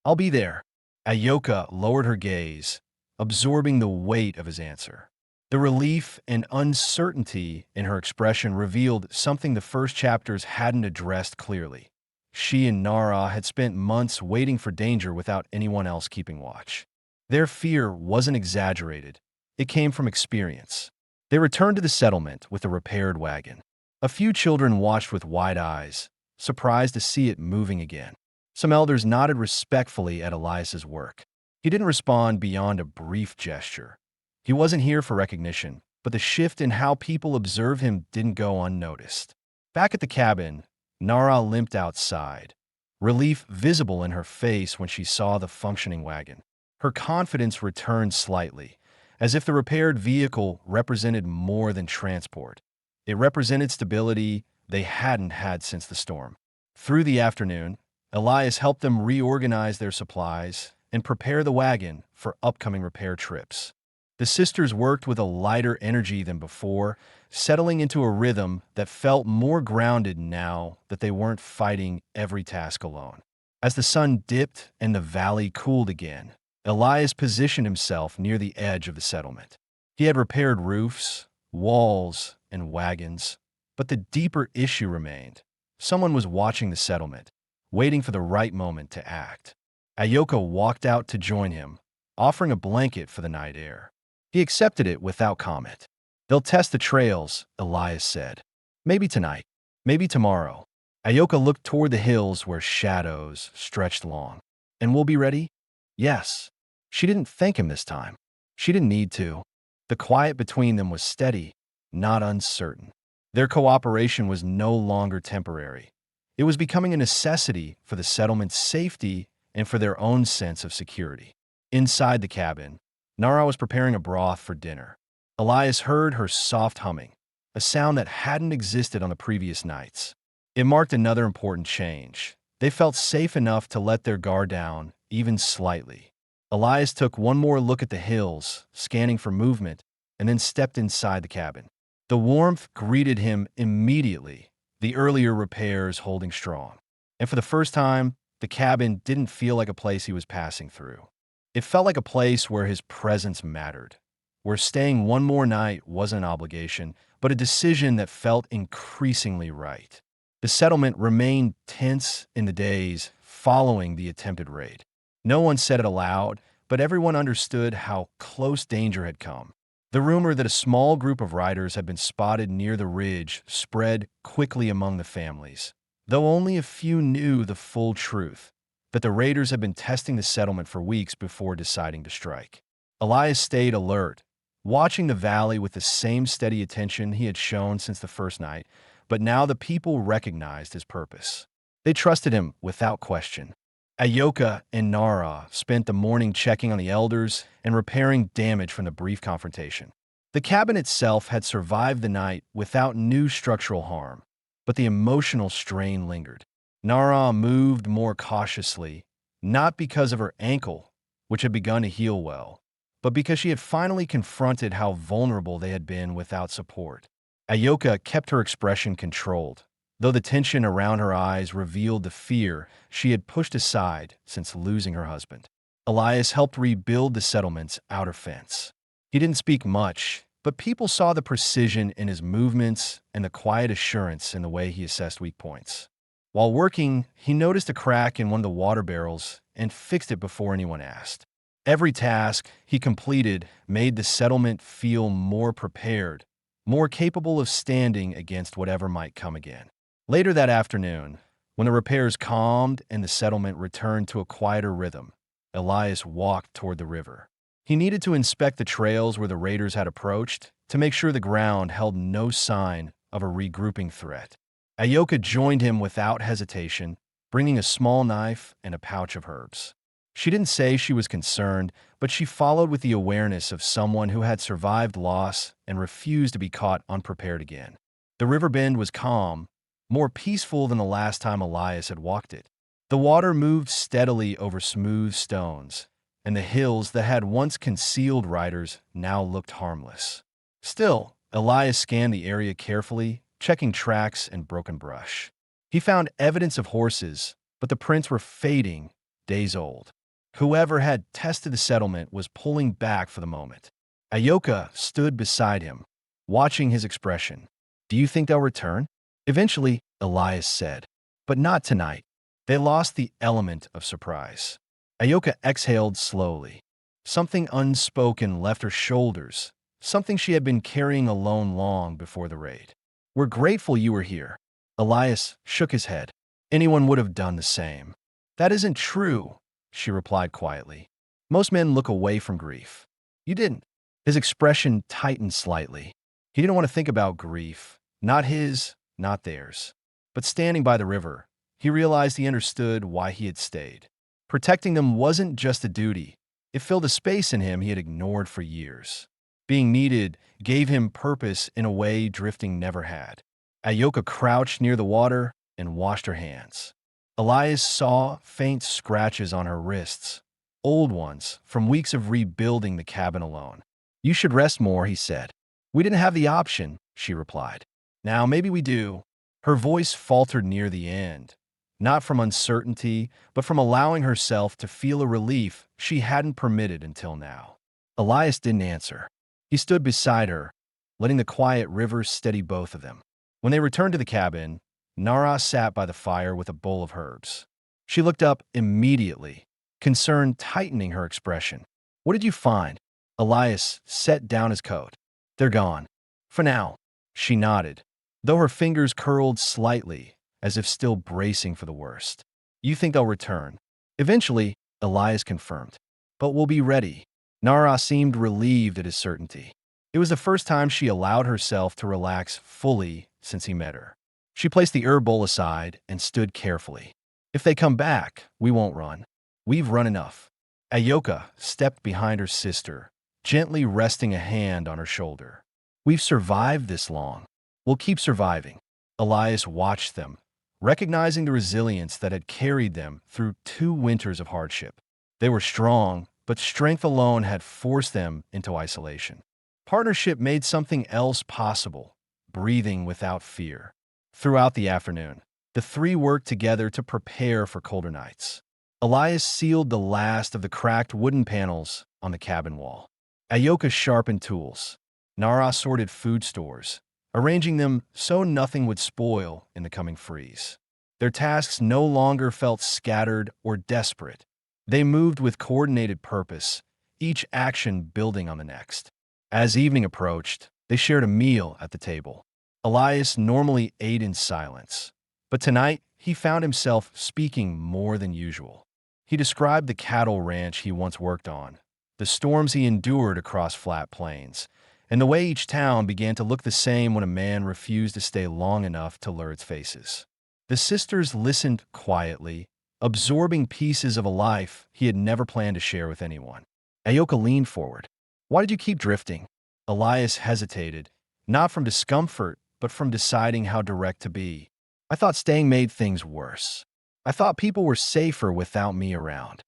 Speaker 1: I'll be there." Ayoka lowered her gaze, absorbing the weight of his answer. The relief and uncertainty in her expression revealed something the first chapters hadn't addressed clearly. She and Nara had spent months waiting for danger without anyone else keeping watch. Their fear wasn't exaggerated. It came from experience. They returned to the settlement with a repaired wagon. A few children watched with wide eyes, surprised to see it moving again. Some elders nodded respectfully at Elias's work. He didn't respond beyond a brief gesture. He wasn't here for recognition, but the shift in how people observe him didn't go unnoticed. Back at the cabin, Nara limped outside, relief visible in her face when she saw the functioning wagon. Her confidence returned slightly, as if the repaired vehicle represented more than transport. It represented stability they hadn't had since the storm. Through the afternoon, Elias helped them reorganize their supplies and prepare the wagon for upcoming repair trips. The sisters worked with a lighter energy than before, settling into a rhythm that felt more grounded now that they weren't fighting every task alone. As the sun dipped and the valley cooled again, Elias positioned himself near the edge of the settlement. He had repaired roofs, walls, and wagons, but the deeper issue remained. Someone was watching the settlement, waiting for the right moment to act. Ayoka walked out to join him, offering a blanket for the night air. He accepted it without comment. "They'll test the trails," Elias said. "Maybe tonight, maybe tomorrow. Ayoka looked toward the hills where shadows stretched long. And we'll be ready? Yes. She didn't thank him this time. She didn't need to. The quiet between them was steady, not uncertain. Their cooperation was no longer temporary. It was becoming a necessity for the settlement's safety and for their own sense of security. Inside the cabin, Nara was preparing a broth for dinner. Elias heard her soft humming, a sound that hadn't existed on the previous nights. It marked another important change. They felt safe enough to let their guard down, even slightly. Elias took one more look at the hills, scanning for movement, and then stepped inside the cabin. The warmth greeted him immediately, the earlier repairs holding strong. And for the first time, the cabin didn't feel like a place he was passing through. It felt like a place where his presence mattered, where staying one more night wasn't an obligation, but a decision that felt increasingly right. The settlement remained tense in the days following the attempted raid. No one said it aloud, but everyone understood how close danger had come. The rumor that a small group of riders had been spotted near the ridge spread quickly among the families, though only a few knew the full truth, that the raiders had been testing the settlement for weeks before deciding to strike. Elias stayed alert, watching the valley with the same steady attention he had shown since the first night, but now the people recognized his purpose. They trusted him without question. Ayoka and Nara spent the morning checking on the elders and repairing damage from the brief confrontation. The cabin itself had survived the night without new structural harm, but the emotional strain lingered. Nara moved more cautiously, not because of her ankle, which had begun to heal well, but because she had finally confronted how vulnerable they had been without support. Ayoka kept her expression controlled, though the tension around her eyes revealed the fear she had pushed aside since losing her husband. Elias helped rebuild the settlement's outer fence. He didn't speak much, but people saw the precision in his movements and the quiet assurance in the way he assessed weak points. While working, he noticed a crack in one of the water barrels and fixed it before anyone asked. Every task he completed made the settlement feel more prepared, more capable of standing against whatever might come again. Later that afternoon, when the repairs calmed and the settlement returned to a quieter rhythm, Elias walked toward the river. He needed to inspect the trails where the raiders had approached to make sure the ground held no sign of a regrouping threat. Ayoka joined him without hesitation, bringing a small knife and a pouch of herbs. She didn't say she was concerned, but she followed with the awareness of someone who had survived loss and refused to be caught unprepared again. The river bend was calm, more peaceful than the last time Elias had walked it. The water moved steadily over smooth stones, and the hills that had once concealed riders now looked harmless. Still, Elias scanned the area carefully, checking tracks and broken brush. He found evidence of horses, but the prints were fading, days old. Whoever had tested the settlement was pulling back for the moment. Ayoka stood beside him, watching his expression. "Do you think they'll return?" Eventually, Elias said, "But not tonight." They lost the element of surprise. Ayoka exhaled slowly. Something unspoken left her shoulders, something she had been carrying alone long before the raid. "We're grateful you were here." Elias shook his head. "Anyone would have done the same." "That isn't true," she replied quietly. "Most men look away from grief. You didn't." His expression tightened slightly. He didn't want to think about grief. Not his, not theirs. But standing by the river, he realized he understood why he had stayed. Protecting them wasn't just a duty. It filled a space in him he had ignored for years. Being needed gave him purpose in a way drifting never had. Ayoka crouched near the water and washed her hands. Elias saw faint scratches on her wrists, old ones from weeks of rebuilding the cabin alone. "You should rest more," he said. "We didn't have the option," she replied. "Now maybe we do." Her voice faltered near the end, not from uncertainty, but from allowing herself to feel a relief she hadn't permitted until now. Elias didn't answer. He stood beside her, letting the quiet river steady both of them. When they returned to the cabin, Nara sat by the fire with a bowl of herbs. She looked up immediately, concern tightening her expression. "What did you find?" Elias set down his coat. "They're gone. For now." She nodded, though her fingers curled slightly, as if still bracing for the worst. You think they'll return? Eventually, Elias confirmed. But we'll be ready. Nara seemed relieved at his certainty. It was the first time she allowed herself to relax fully since he met her. She placed the herb bowl aside and stood carefully. If they come back, we won't run. We've run enough. Ayoka stepped behind her sister, gently resting a hand on her shoulder. We've survived this long. We'll keep surviving. Elias watched them, recognizing the resilience that had carried them through 2 winters of hardship. They were strong, but strength alone had forced them into isolation. Partnership made something else possible, breathing without fear. Throughout the afternoon, the 3 worked together to prepare for colder nights. Elias sealed the last of the cracked wooden panels on the cabin wall. Ayoka sharpened tools. Nara sorted food stores, arranging them so nothing would spoil in the coming freeze. Their tasks no longer felt scattered or desperate. They moved with coordinated purpose, each action building on the next. As evening approached, they shared a meal at the table. Elias normally ate in silence, but tonight he found himself speaking more than usual. He described the cattle ranch he once worked on, the storms he endured across flat plains, and the way each town began to look the same when a man refused to stay long enough to lure its faces. The sisters listened quietly, absorbing pieces of a life he had never planned to share with anyone. Ayoka leaned forward. Why did you keep drifting? Elias hesitated, not from discomfort, but from deciding how direct to be. I thought staying made things worse. I thought people were safer without me around.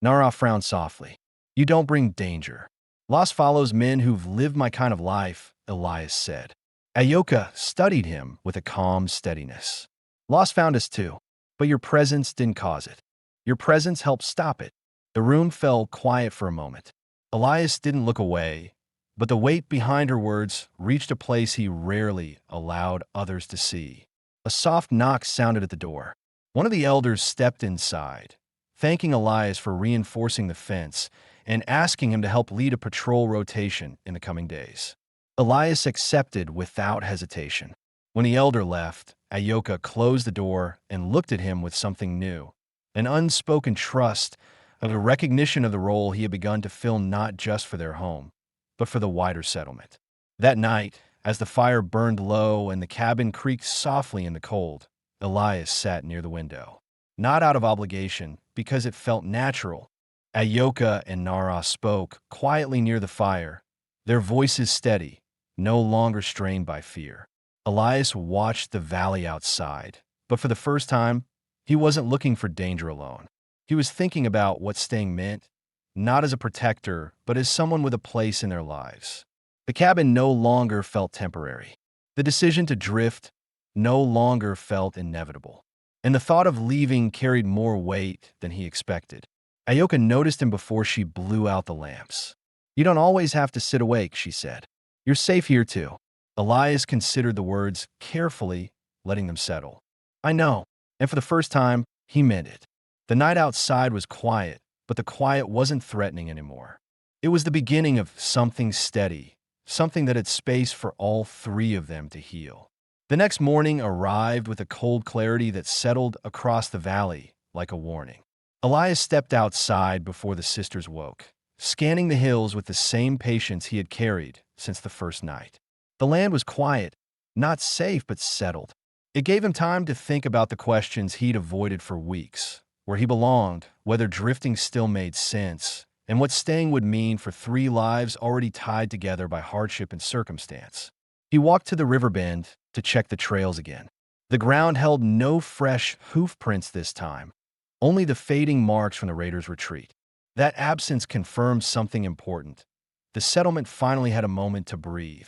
Speaker 1: Nara frowned softly. You don't bring danger. Loss follows men who've lived my kind of life, Elias said. Ayoka studied him with a calm steadiness. Loss found us too, but your presence didn't cause it. Your presence helped stop it. The room fell quiet for a moment. Elias didn't look away, but the weight behind her words reached a place he rarely allowed others to see. A soft knock sounded at the door. One of the elders stepped inside, thanking Elias for reinforcing the fence and asking him to help lead a patrol rotation in the coming days. Elias accepted without hesitation. When the elder left, Ayoka closed the door and looked at him with something new, an unspoken trust, a recognition of the role he had begun to fill not just for their home, but for the wider settlement. That night, as the fire burned low and the cabin creaked softly in the cold, Elias sat near the window. Not out of obligation, because it felt natural. Ayoka and Nara spoke quietly near the fire, their voices steady, no longer strained by fear. Elias watched the valley outside, but for the first time, he wasn't looking for danger alone. He was thinking about what staying meant, not as a protector, but as someone with a place in their lives. The cabin no longer felt temporary. The decision to drift no longer felt inevitable. And the thought of leaving carried more weight than he expected. Ayoka noticed him before she blew out the lamps. You don't always have to sit awake, she said. You're safe here too. Elias considered the words carefully, letting them settle. I know, and for the first time, he meant it. The night outside was quiet, but the quiet wasn't threatening anymore. It was the beginning of something steady, something that had space for all 3 of them to heal. The next morning arrived with a cold clarity that settled across the valley like a warning. Elias stepped outside before the sisters woke, scanning the hills with the same patience he had carried since the first night. The land was quiet, not safe but settled. It gave him time to think about the questions he'd avoided for weeks, where he belonged, whether drifting still made sense, and what staying would mean for 3 lives already tied together by hardship and circumstance. He walked to the river bend to check the trails again. The ground held no fresh hoof prints this time, only the fading marks from the raiders' retreat. That absence confirmed something important. The settlement finally had a moment to breathe.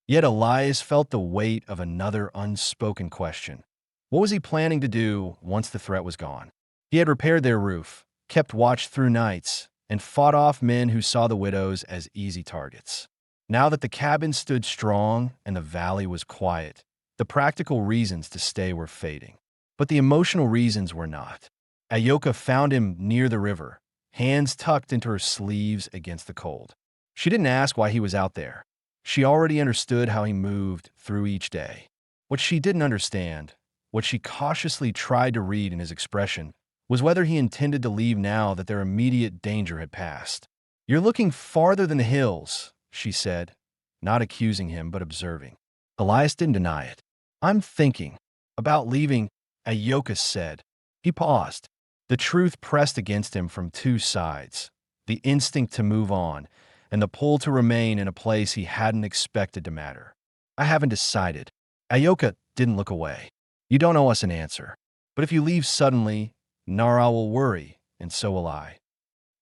Speaker 1: Yet Elias felt the weight of another unspoken question. What was he planning to do once the threat was gone? He had repaired their roof, kept watch through nights, and fought off men who saw the widows as easy targets. Now that the cabin stood strong and the valley was quiet, the practical reasons to stay were fading. But the emotional reasons were not. Ayoka found him near the river, hands tucked into her sleeves against the cold. She didn't ask why he was out there. She already understood how he moved through each day. What she didn't understand What she cautiously tried to read in his expression was whether he intended to leave now that their immediate danger had passed. "You're looking farther than the hills," she said, not accusing him but observing. Elias didn't deny it. "I'm thinking about leaving," Ayoka said. He paused. The truth pressed against him from two sides: the instinct to move on, and the pull to remain in a place he hadn't expected to matter. "I haven't decided." Ayoka didn't look away. "You don't owe us an answer. But if you leave suddenly, Nara will worry, and so will I."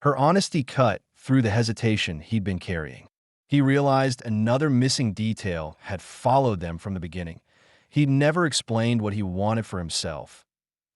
Speaker 1: Her honesty cut through the hesitation he'd been carrying. He realized another missing detail had followed them from the beginning. He'd never explained what he wanted for himself,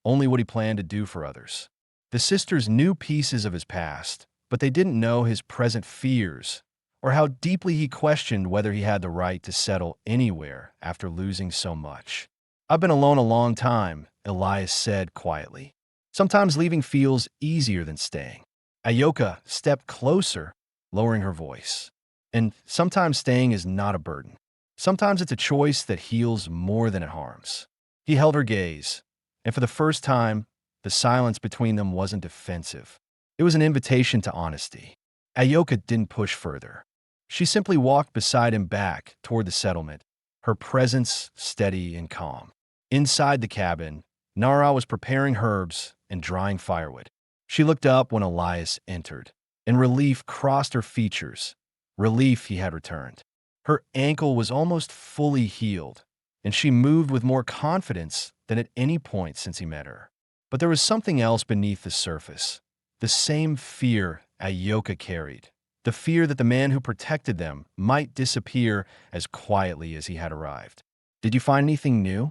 Speaker 1: only what he planned to do for others. The sisters knew pieces of his past, but they didn't know his present fears, or how deeply he questioned whether he had the right to settle anywhere after losing so much. "I've been alone a long time," Elias said quietly. "Sometimes leaving feels easier than staying." Ayoka stepped closer, lowering her voice. "And sometimes staying is not a burden. Sometimes it's a choice that heals more than it harms." He held her gaze, and for the first time, the silence between them wasn't defensive. It was an invitation to honesty. Ayoka didn't push further. She simply walked beside him back toward the settlement, her presence steady and calm. Inside the cabin, Nara was preparing herbs and drying firewood. She looked up when Elias entered, and relief crossed her features. Relief he had returned. Her ankle was almost fully healed, and she moved with more confidence than at any point since he met her. But there was something else beneath the surface. The same fear Ayoka carried. The fear that the man who protected them might disappear as quietly as he had arrived. "Did you find anything new?"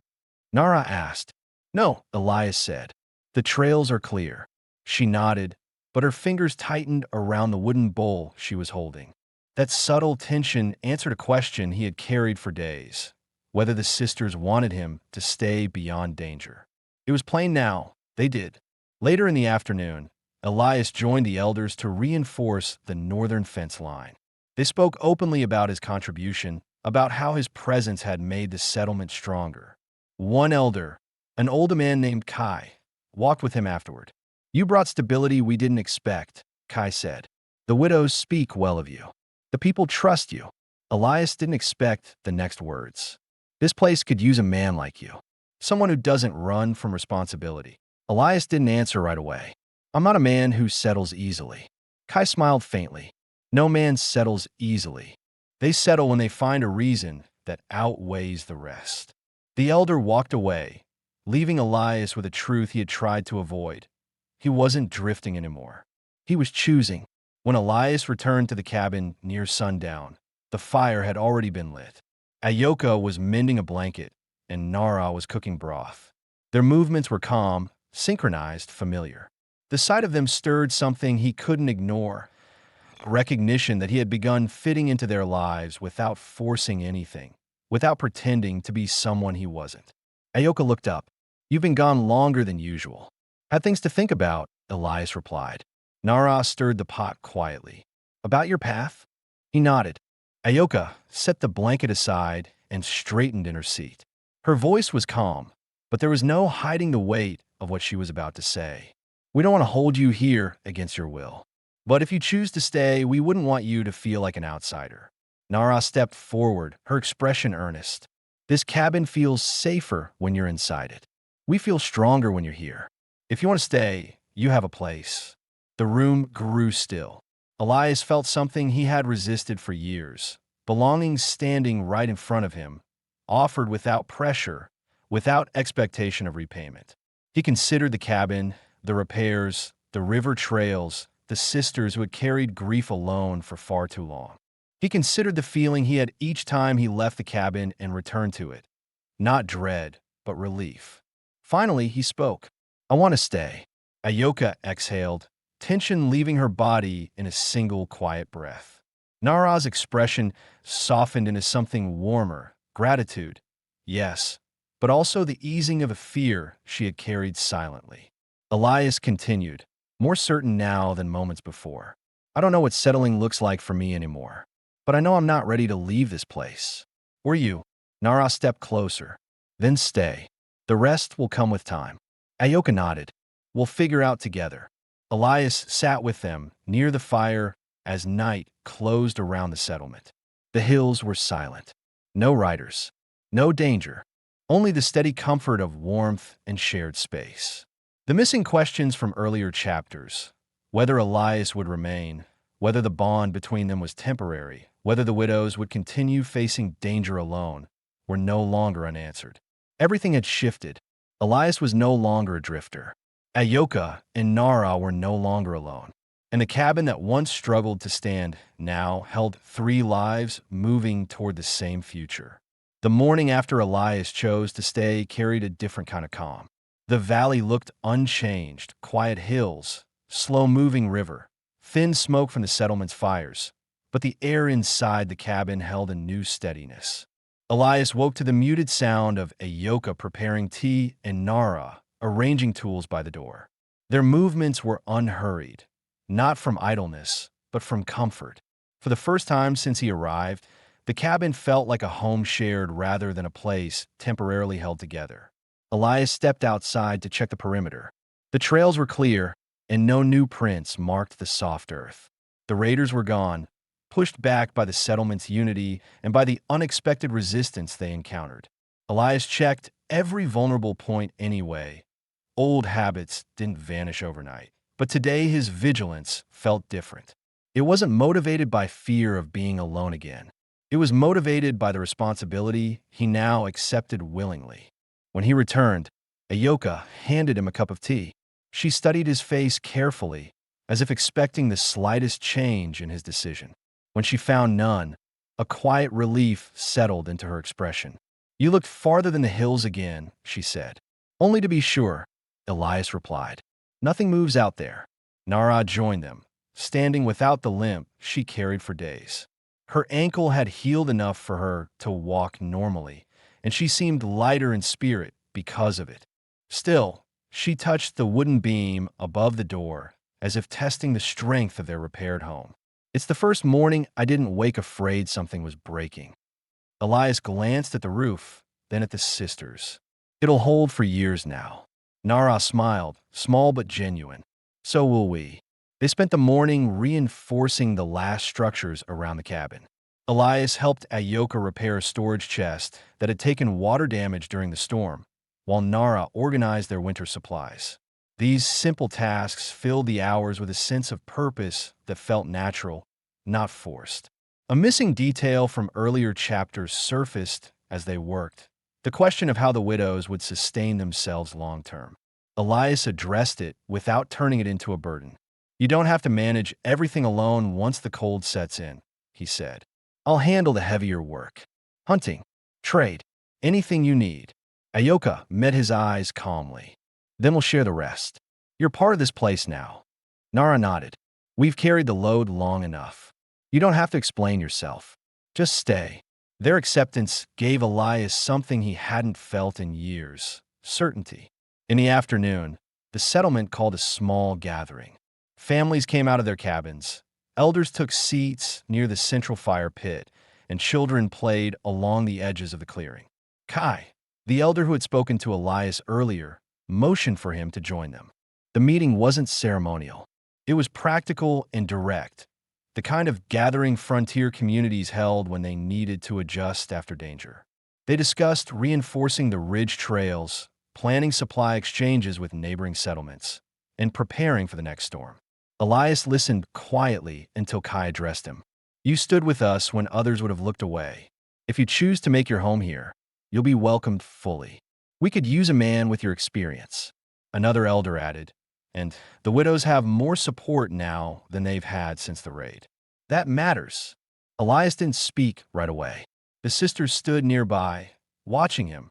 Speaker 1: Nara asked. "No," Elias said. "The trails are clear." She nodded, but her fingers tightened around the wooden bowl she was holding. That subtle tension answered a question he had carried for days: whether the sisters wanted him to stay beyond danger. It was plain now, they did. Later in the afternoon, Elias joined the elders to reinforce the northern fence line. They spoke openly about his contribution, about how his presence had made the settlement stronger. One elder, an older man named Kai, walked with him afterward. "You brought stability we didn't expect," Kai said. "The widows speak well of you. The people trust you." Elias didn't expect the next words. "This place could use a man like you. Someone who doesn't run from responsibility." Elias didn't answer right away. "I'm not a man who settles easily." Kai smiled faintly. "No man settles easily. They settle when they find a reason that outweighs the rest." The elder walked away, leaving Elias with a truth he had tried to avoid. He wasn't drifting anymore. He was choosing. When Elias returned to the cabin near sundown, the fire had already been lit. Ayoka was mending a blanket, and Nara was cooking broth. Their movements were calm, synchronized, familiar. The sight of them stirred something he couldn't ignore: recognition that he had begun fitting into their lives without forcing anything, without pretending to be someone he wasn't. Ayoka looked up. "You've been gone longer than usual." "Had things to think about," Elias replied. Nara stirred the pot quietly. "About your path?" He nodded. Ayoka set the blanket aside and straightened in her seat. Her voice was calm, but there was no hiding the weight of what she was about to say. "We don't want to hold you here against your will. But if you choose to stay, we wouldn't want you to feel like an outsider." Nara stepped forward, her expression earnest. "This cabin feels safer when you're inside it. We feel stronger when you're here. If you want to stay, you have a place." The room grew still. Elias felt something he had resisted for years: belonging standing right in front of him, offered without pressure, without expectation of repayment. He considered the cabin, the repairs, the river trails, the sisters who had carried grief alone for far too long. He considered the feeling he had each time he left the cabin and returned to it. Not dread, but relief. Finally, he spoke. "I want to stay." Ayoka exhaled, tension leaving her body in a single quiet breath. Nara's expression softened into something warmer: gratitude, yes, but also the easing of a fear she had carried silently. Elias continued, more certain now than moments before. "I don't know what settling looks like for me anymore, but I know I'm not ready to leave this place." "Or you." Nara stepped closer. "Then stay." The rest will come with time. Ayoka nodded. We'll figure out together. Elias sat with them near the fire as night closed around the settlement. The hills were silent. No riders. No danger. Only the steady comfort of warmth and shared space. The missing questions from earlier chapters, whether Elias would remain, whether the bond between them was temporary, whether the widows would continue facing danger alone, were no longer unanswered. Everything had shifted. Elias was no longer a drifter. Ayoka and Nara were no longer alone. And the cabin that once struggled to stand now held three lives moving toward the same future. The morning after Elias chose to stay carried a different kind of calm. The valley looked unchanged, quiet hills, slow-moving river, thin smoke from the settlement's fires, but the air inside the cabin held a new steadiness. Elias woke to the muted sound of Ayoka preparing tea and Nara arranging tools by the door. Their movements were unhurried, not from idleness, but from comfort. For the first time since he arrived, the cabin felt like a home shared rather than a place temporarily held together. Elias stepped outside to check the perimeter. The trails were clear, and no new prints marked the soft earth. The raiders were gone, pushed back by the settlement's unity and by the unexpected resistance they encountered. Elias checked every vulnerable point anyway. Old habits didn't vanish overnight, but today his vigilance felt different. It wasn't motivated by fear of being alone again. It was motivated by the responsibility he now accepted willingly. When he returned, Ayoka handed him a cup of tea. She studied his face carefully, as if expecting the slightest change in his decision. When she found none, a quiet relief settled into her expression. "You looked farther than the hills again," she said. "Only to be sure," Elias replied. "Nothing moves out there." Nara joined them, standing without the limp she carried for days. Her ankle had healed enough for her to walk normally, and she seemed lighter in spirit because of it. Still, she touched the wooden beam above the door, as if testing the strength of their repaired home. "It's the first morning I didn't wake afraid something was breaking." Elias glanced at the roof, then at the sisters. "It'll hold for years now." Nara smiled, small but genuine. "So will we." They spent the morning reinforcing the last structures around the cabin. Elias helped Ayoka repair a storage chest that had taken water damage during the storm, while Nara organized their winter supplies. These simple tasks filled the hours with a sense of purpose that felt natural, not forced. A missing detail from earlier chapters surfaced as they worked: the question of how the widows would sustain themselves long-term. Elias addressed it without turning it into a burden. "You don't have to manage everything alone once the cold sets in," he said. "I'll handle the heavier work. Hunting, trade, anything you need." Ayoka met his eyes calmly. "Then we'll share the rest. You're part of this place now." Nara nodded. "We've carried the load long enough. You don't have to explain yourself. Just stay." Their acceptance gave Elias something he hadn't felt in years: certainty. In the afternoon, the settlement called a small gathering. Families came out of their cabins. Elders took seats near the central fire pit, and children played along the edges of the clearing. Kai, the elder who had spoken to Elias earlier, motioned for him to join them. The meeting wasn't ceremonial. It was practical and direct, the kind of gathering frontier communities held when they needed to adjust after danger. They discussed reinforcing the ridge trails, planning supply exchanges with neighboring settlements, and preparing for the next storm. Elias listened quietly until Kai addressed him. "You stood with us when others would have looked away. If you choose to make your home here, you'll be welcomed fully. We could use a man with your experience." Another elder added, "And the widows have more support now than they've had since the raid." That matters. Elias didn't speak right away. The sisters stood nearby, watching him,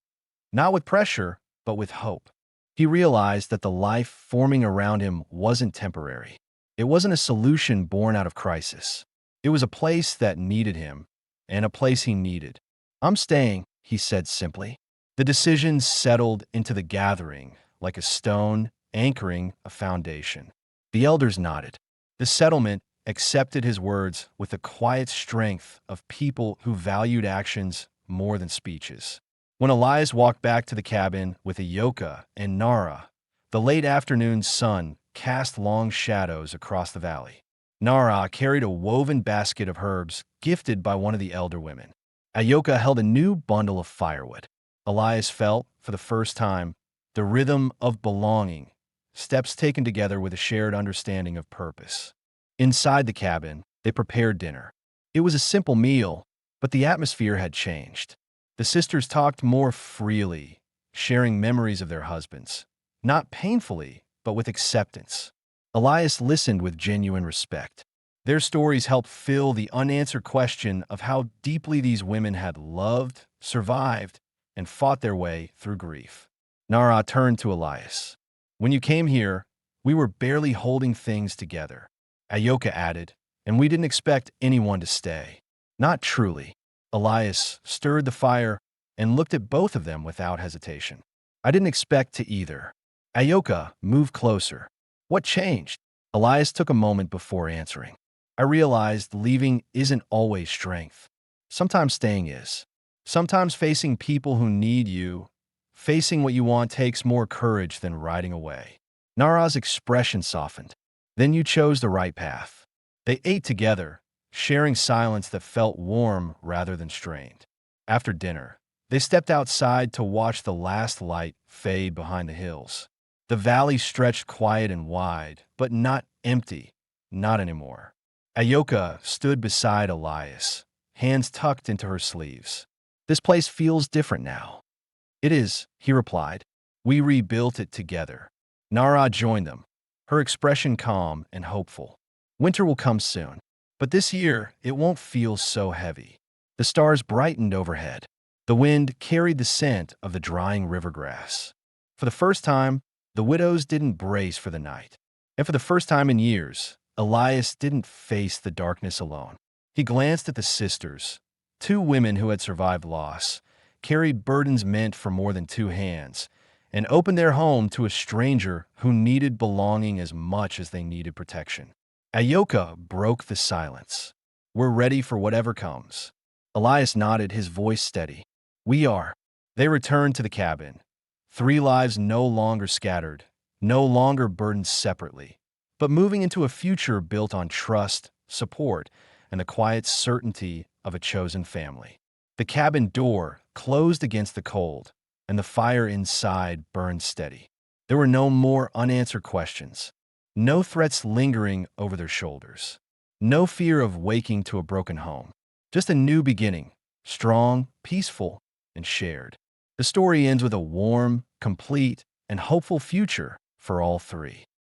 Speaker 1: not with pressure, but with hope. He realized that the life forming around him wasn't temporary. It wasn't a solution born out of crisis. It was a place that needed him, and a place he needed. "I'm staying," he said simply. The decision settled into the gathering like a stone anchoring a foundation. The elders nodded. The settlement accepted his words with the quiet strength of people who valued actions more than speeches. When Elias walked back to the cabin with Ayoka and Nara, the late afternoon sun cast long shadows across the valley. Nara carried a woven basket of herbs gifted by one of the elder women. Ayoka held a new bundle of firewood. Elias felt, for the first time, the rhythm of belonging, steps taken together with a shared understanding of purpose. Inside the cabin, they prepared dinner. It was a simple meal, but the atmosphere had changed. The sisters talked more freely, sharing memories of their husbands, not painfully, but with acceptance. Elias listened with genuine respect. Their stories helped fill the unanswered question of how deeply these women had loved, survived, and fought their way through grief. Nara turned to Elias. When you came here, we were barely holding things together. Ayoka added, and we didn't expect anyone to stay. Not truly. Elias stirred the fire and looked at both of them without hesitation. I didn't expect to either. Ayoka moved closer. What changed? Elias took a moment before answering. I realized leaving isn't always strength. Sometimes staying is. Sometimes facing people who need you, facing what you want takes more courage than riding away. Nara's expression softened. Then you chose the right path. They ate together, sharing silence that felt warm rather than strained. After dinner, they stepped outside to watch the last light fade behind the hills. The valley stretched quiet and wide, but not empty, not anymore. Ayoka stood beside Elias, hands tucked into her sleeves. This place feels different now. It is, he replied. We rebuilt it together. Nara joined them, her expression calm and hopeful. Winter will come soon, but this year it won't feel so heavy. The stars brightened overhead. The wind carried the scent of the drying river grass. For the first time, the widows didn't brace for the night. And for the first time in years, Elias didn't face the darkness alone. He glanced at the sisters, two women who had survived loss, carried burdens meant for more than two hands, and opened their home to a stranger who needed belonging as much as they needed protection. Ayoka broke the silence. We're ready for whatever comes. Elias nodded, his voice steady. We are. They returned to the cabin. Three lives no longer scattered, no longer burdened separately, but moving into a future built on trust, support, and the quiet certainty of a chosen family. The cabin door closed against the cold, and the fire inside burned steady. There were no more unanswered questions, no threats lingering over their shoulders, no fear of waking to a broken home, just a new beginning, strong, peaceful, and shared. The story ends with a warm, complete, and hopeful future for all three.